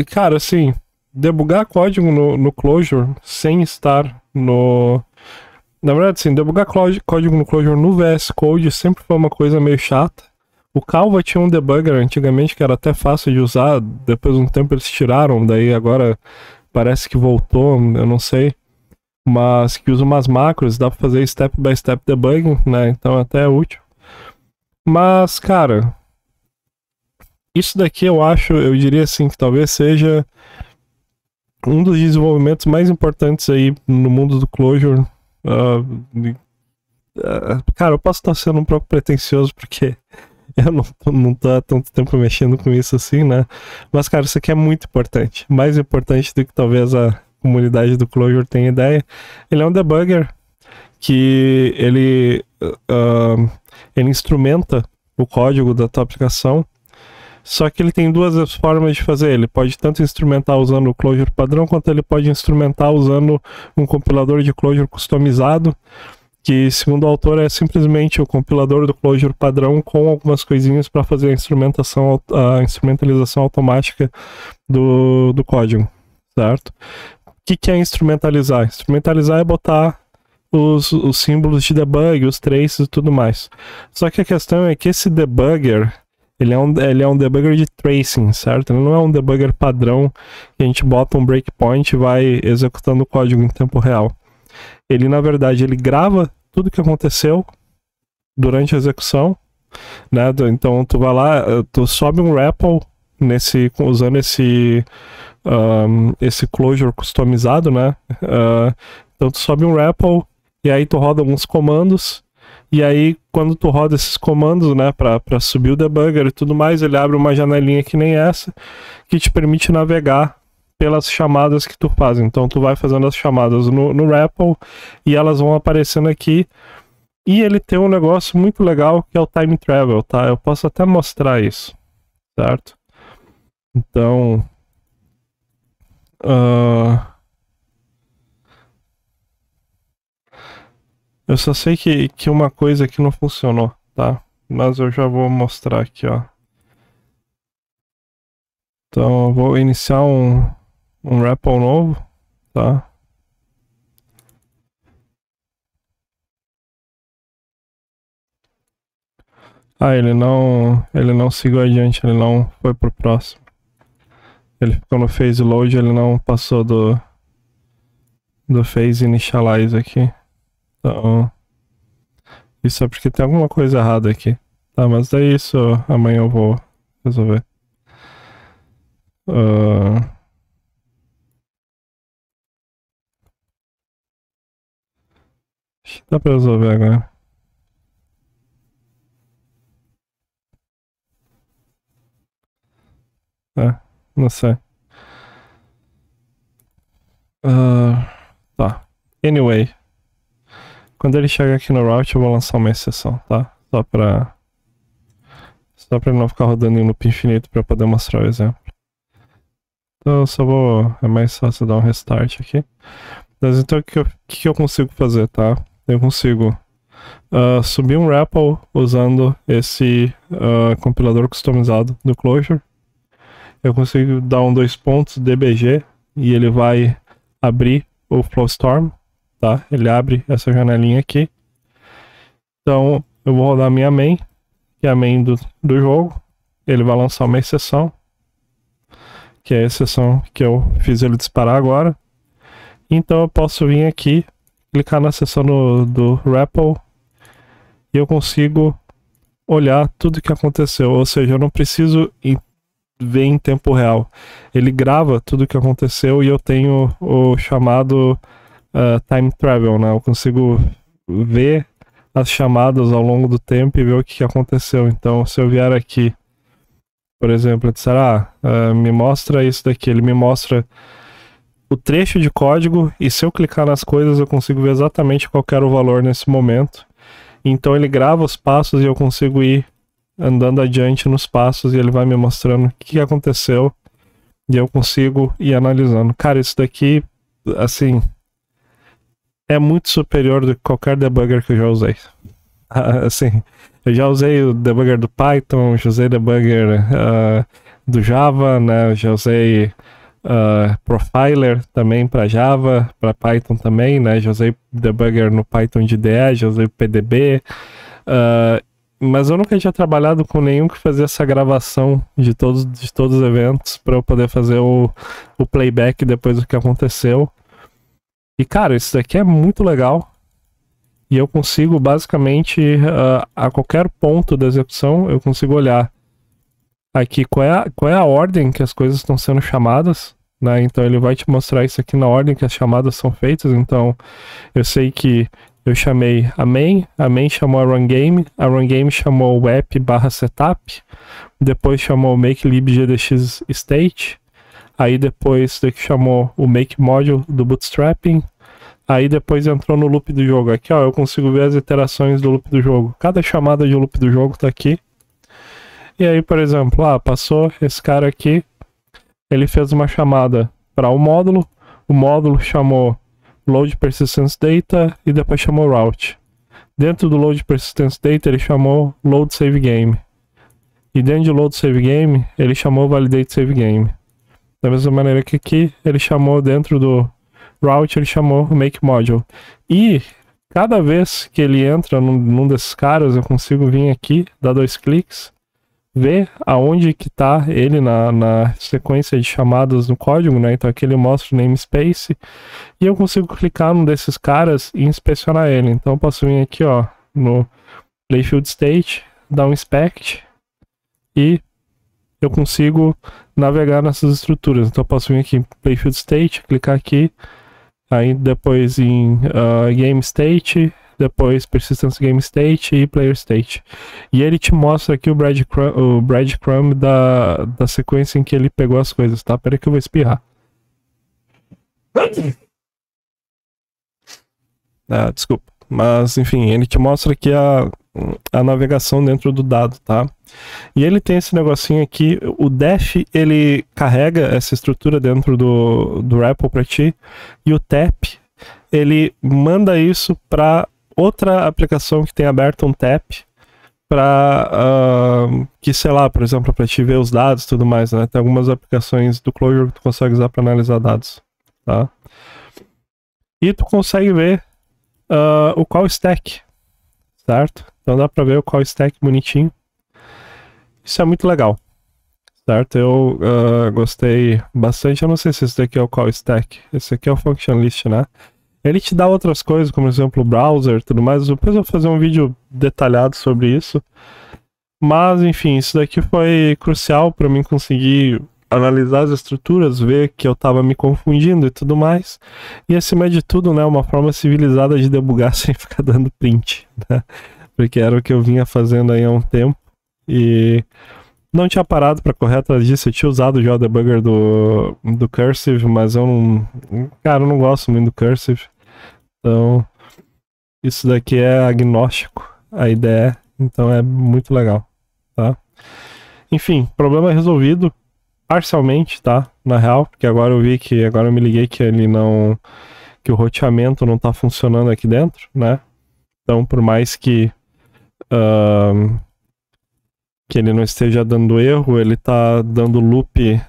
Cara, assim, debugar código no Clojure sem estar no... Na verdade, sim, debugar código no Clojure no VS Code sempre foi uma coisa meio chata. O Calva tinha um debugger antigamente que era até fácil de usar, depois de um tempo eles tiraram, daí agora parece que voltou, eu não sei. Mas que usa umas macros, dá pra fazer step by step debugging, né? Então até é útil. Mas, cara, isso daqui eu diria assim, que talvez seja um dos desenvolvimentos mais importantes aí no mundo do Clojure. Cara, eu posso estar sendo um pouco pretencioso porque eu não tô há tanto tempo mexendo com isso assim, né? Mas, cara, isso aqui é muito importante. Mais importante do que talvez a comunidade do Clojure tenha ideia. Ele é um debugger que ele instrumenta o código da tua aplicação. Só que ele tem duas formas de fazer. Ele pode tanto instrumentar usando o Clojure padrão, quanto ele pode instrumentar usando um compilador de Clojure customizado, que, segundo o autor, é simplesmente o compilador do Clojure padrão com algumas coisinhas para fazer a instrumentalização automática do código, certo? O que é instrumentalizar? Instrumentalizar é botar os símbolos de debug, os traces e tudo mais. Só que a questão é que esse debugger, ele é um debugger de tracing, certo? Ele não é um debugger padrão que a gente bota um breakpoint e vai executando o código em tempo real. Ele, na verdade, ele grava tudo que aconteceu durante a execução, né? Então, tu vai lá, tu sobe um REPL usando esse Clojure customizado, né? Então, tu sobe um REPL e aí tu roda alguns comandos. E aí, quando tu roda esses comandos, né, pra subir o debugger e tudo mais, ele abre uma janelinha que nem essa, que te permite navegar pelas chamadas que tu faz. Então, tu vai fazendo as chamadas no REPL e elas vão aparecendo aqui. E ele tem um negócio muito legal que é o time travel, tá? Eu posso até mostrar isso, certo? Então... eu só sei que uma coisa aqui não funcionou, tá? Mas eu já vou mostrar aqui, ó. Então eu vou iniciar um REPL novo, tá? Ele não seguiu adiante, ele não foi pro próximo. Ele ficou no phase load, ele não passou do phase initialize aqui. Então, isso é porque tem alguma coisa errada aqui. Tá, mas daí isso amanhã eu vou resolver. Acho que dá pra resolver agora. Não sei. Tá. Anyway. Quando ele chegar aqui no route, eu vou lançar uma exceção, tá? Só pra ele não ficar rodando em loop infinito pra poder mostrar o exemplo. Então eu só vou... é mais fácil dar um restart aqui. Mas então o que eu consigo fazer, tá? Eu consigo subir um REPL usando esse compilador customizado do Clojure. Eu consigo dar um 2 pontos dbg e ele vai abrir o Flowstorm, tá? Ele abre essa janelinha aqui. Então eu vou rodar a minha main, que é a main do jogo. Ele vai lançar uma exceção, que é a exceção que eu fiz ele disparar agora. Então eu posso vir aqui, clicar na seção do REPL e eu consigo olhar tudo que aconteceu, ou seja, eu não preciso ver em tempo real. Ele grava tudo que aconteceu e eu tenho o chamado time travel, né? Eu consigo ver as chamadas ao longo do tempo e ver o que aconteceu. Então, se eu vier aqui, por exemplo, eu disser, me mostra isso daqui, ele me mostra o trecho de código e se eu clicar nas coisas eu consigo ver exatamente qual era o valor nesse momento. Então ele grava os passos e eu consigo ir andando adiante nos passos e ele vai me mostrando o que aconteceu e eu consigo ir analisando. Cara, isso daqui, assim, é muito superior do que qualquer debugger que eu já usei. Assim, eu já usei o debugger do Python, já usei debugger do Java, né? Já usei Profiler também para Java, para Python também, né? Já usei debugger no Python de IDE, já usei PDB, mas eu nunca tinha trabalhado com nenhum que fazia essa gravação de todos os eventos para eu poder fazer o playback depois do que aconteceu. E cara, isso daqui é muito legal. E eu consigo basicamente a qualquer ponto da execução eu consigo olhar aqui qual é a ordem que as coisas estão sendo chamadas, né? Então ele vai te mostrar isso aqui na ordem que as chamadas são feitas. Então eu sei que eu chamei a main chamou a run game chamou o app/setup, depois chamou o make libgdx state, aí depois daqui chamou o make module do bootstrapping, aí depois entrou no loop do jogo. Aqui ó, eu consigo ver as iterações do loop do jogo. Cada chamada de loop do jogo tá aqui. E aí, por exemplo, passou esse cara aqui, ele fez uma chamada para o módulo chamou load persistence data e depois chamou route. Dentro do load persistence data ele chamou load save game. E dentro de load save game ele chamou validate save game. Da mesma maneira que aqui ele chamou dentro do route, ele chamou make module. E cada vez que ele entra num desses caras, eu consigo vir aqui, dar 2 cliques, ver aonde que tá ele na sequência de chamadas no código, né? Então aqui ele mostra o namespace e eu consigo clicar num desses caras e inspecionar ele. Então eu posso vir aqui, ó, no playfield state, dar um inspect e eu consigo navegar nessas estruturas. Então eu posso vir aqui em playfield state, clicar aqui, aí depois em game state, depois persistence game state e player state. E ele te mostra aqui o breadcrumb da sequência em que ele pegou as coisas, tá? Pera aí que eu vou espirrar. Desculpa. Mas, enfim, ele te mostra aqui a navegação dentro do dado, tá? E ele tem esse negocinho aqui, o def, ele carrega essa estrutura dentro do REPL para ti, e o tap, ele manda isso para outra aplicação que tem aberto um tap para que, sei lá, por exemplo, para te ver os dados e tudo mais, né? Tem algumas aplicações do Clojure que tu consegue usar para analisar dados, tá? E tu consegue ver o call stack, certo? Então dá para ver o call stack bonitinho. Isso é muito legal, certo? Eu gostei bastante. Eu não sei se esse daqui é o call stack. Esse aqui é o function list, né? Ele te dá outras coisas, como por exemplo o browser e tudo mais. Depois eu vou fazer um vídeo detalhado sobre isso. Mas, enfim, isso daqui foi crucial para mim conseguir analisar as estruturas, ver que eu estava me confundindo e tudo mais. E, acima de tudo, né, uma forma civilizada de debugar sem ficar dando print, né? Porque era o que eu vinha fazendo aí há um tempo. E não tinha parado para correr atrás disso. Eu tinha usado já o debugger do Cursive, mas eu não... Cara, eu não gosto muito do Cursive. Então, isso daqui é agnóstico, a IDE, então é muito legal, tá? Enfim, problema resolvido, parcialmente, tá? Na real, porque agora eu vi que, agora eu me liguei que ele não... que o roteamento não tá funcionando aqui dentro, né? Então, por mais que ele não esteja dando erro, ele tá dando loop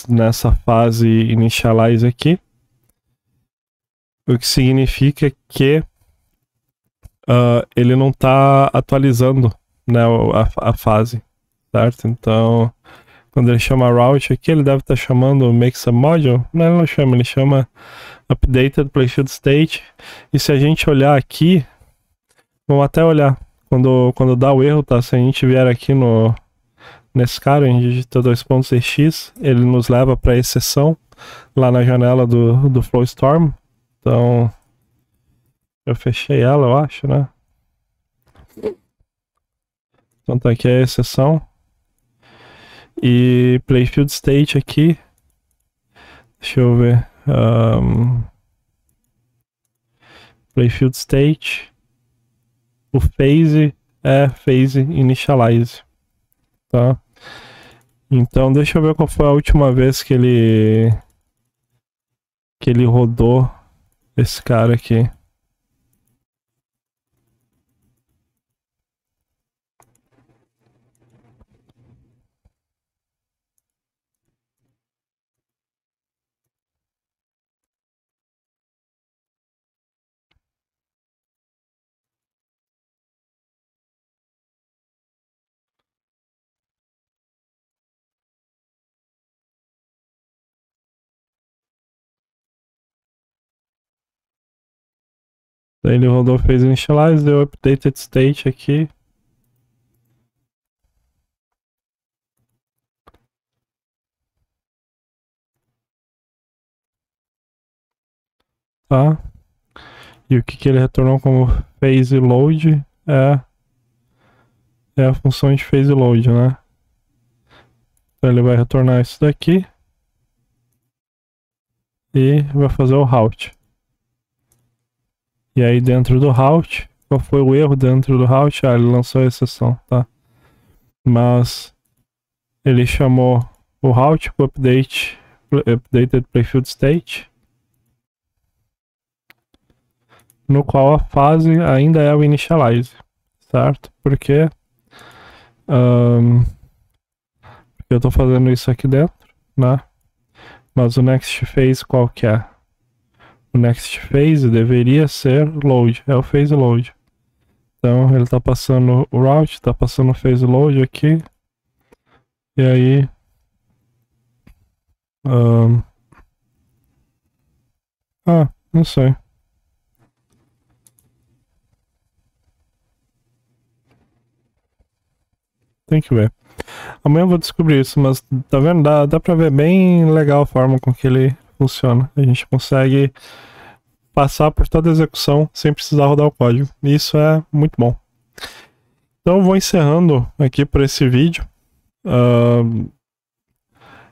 nessa fase initialize aqui. O que significa que ele não está atualizando, né, a fase, certo? Então, quando ele chama route aqui, ele deve estar chamando make submodule. Não, ele não chama, ele chama updated playfield state. E se a gente olhar aqui, vamos até olhar quando dá o erro, tá? Se a gente vier aqui nesse cara, a gente digita 2.ex, ele nos leva para exceção lá na janela do Flowstorm. Então, eu fechei ela, eu acho, né? Então tá aqui a exceção. E Playfield State aqui. Deixa eu ver. Playfield State. O phase é phase initialize. Tá? Então deixa eu ver qual foi a última vez que ele rodou esse cara aqui. Daí ele rodou phase initialize, deu updated state aqui. Tá? E o que ele retornou como phase load é a função de phase load, né? Então ele vai retornar isso daqui e vai fazer o route. E aí dentro do route, qual foi o erro dentro do route? Ah, ele lançou a exceção, tá? Mas ele chamou o route com updated playfield state, no qual a fase ainda é o initialize, certo? Porque eu estou fazendo isso aqui dentro, né? Mas o next phase qual que é? O next phase deveria ser load, é o phase load. Então ele está passando o route, está passando o phase load aqui. E aí não sei. Tem que ver. Amanhã eu vou descobrir isso, mas tá vendo? Dá pra ver bem legal a forma com que ele funciona. A gente consegue passar por toda a execução sem precisar rodar o código. E isso é muito bom. Então eu vou encerrando aqui por esse vídeo.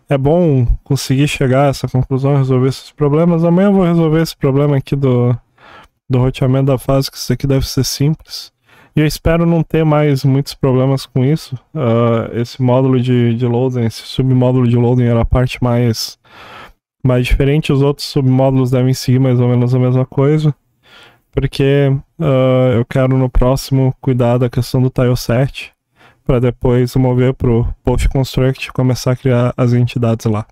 É bom conseguir chegar a essa conclusão e resolver esses problemas. Amanhã eu vou resolver esse problema aqui do roteamento da fase, que isso aqui deve ser simples. E eu espero não ter mais muitos problemas com isso. Esse módulo de loading, esse submódulo de loading era a parte mais diferente. Os outros submódulos devem seguir mais ou menos a mesma coisa. Porque eu quero no próximo cuidar da questão do tileset, para depois mover para o post construct e começar a criar as entidades lá.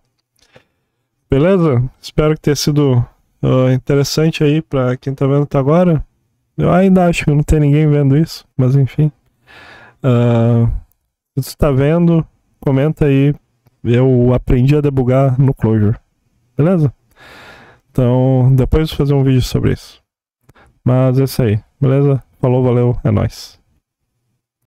Beleza? Espero que tenha sido interessante aí para quem tá vendo até agora. Eu ainda acho que não tem ninguém vendo isso, mas enfim. Se você tá vendo, comenta aí. Eu aprendi a debugar no Clojure. Beleza? Então, depois eu vou fazer um vídeo sobre isso. Mas é isso aí. Beleza? Falou, valeu, é nóis.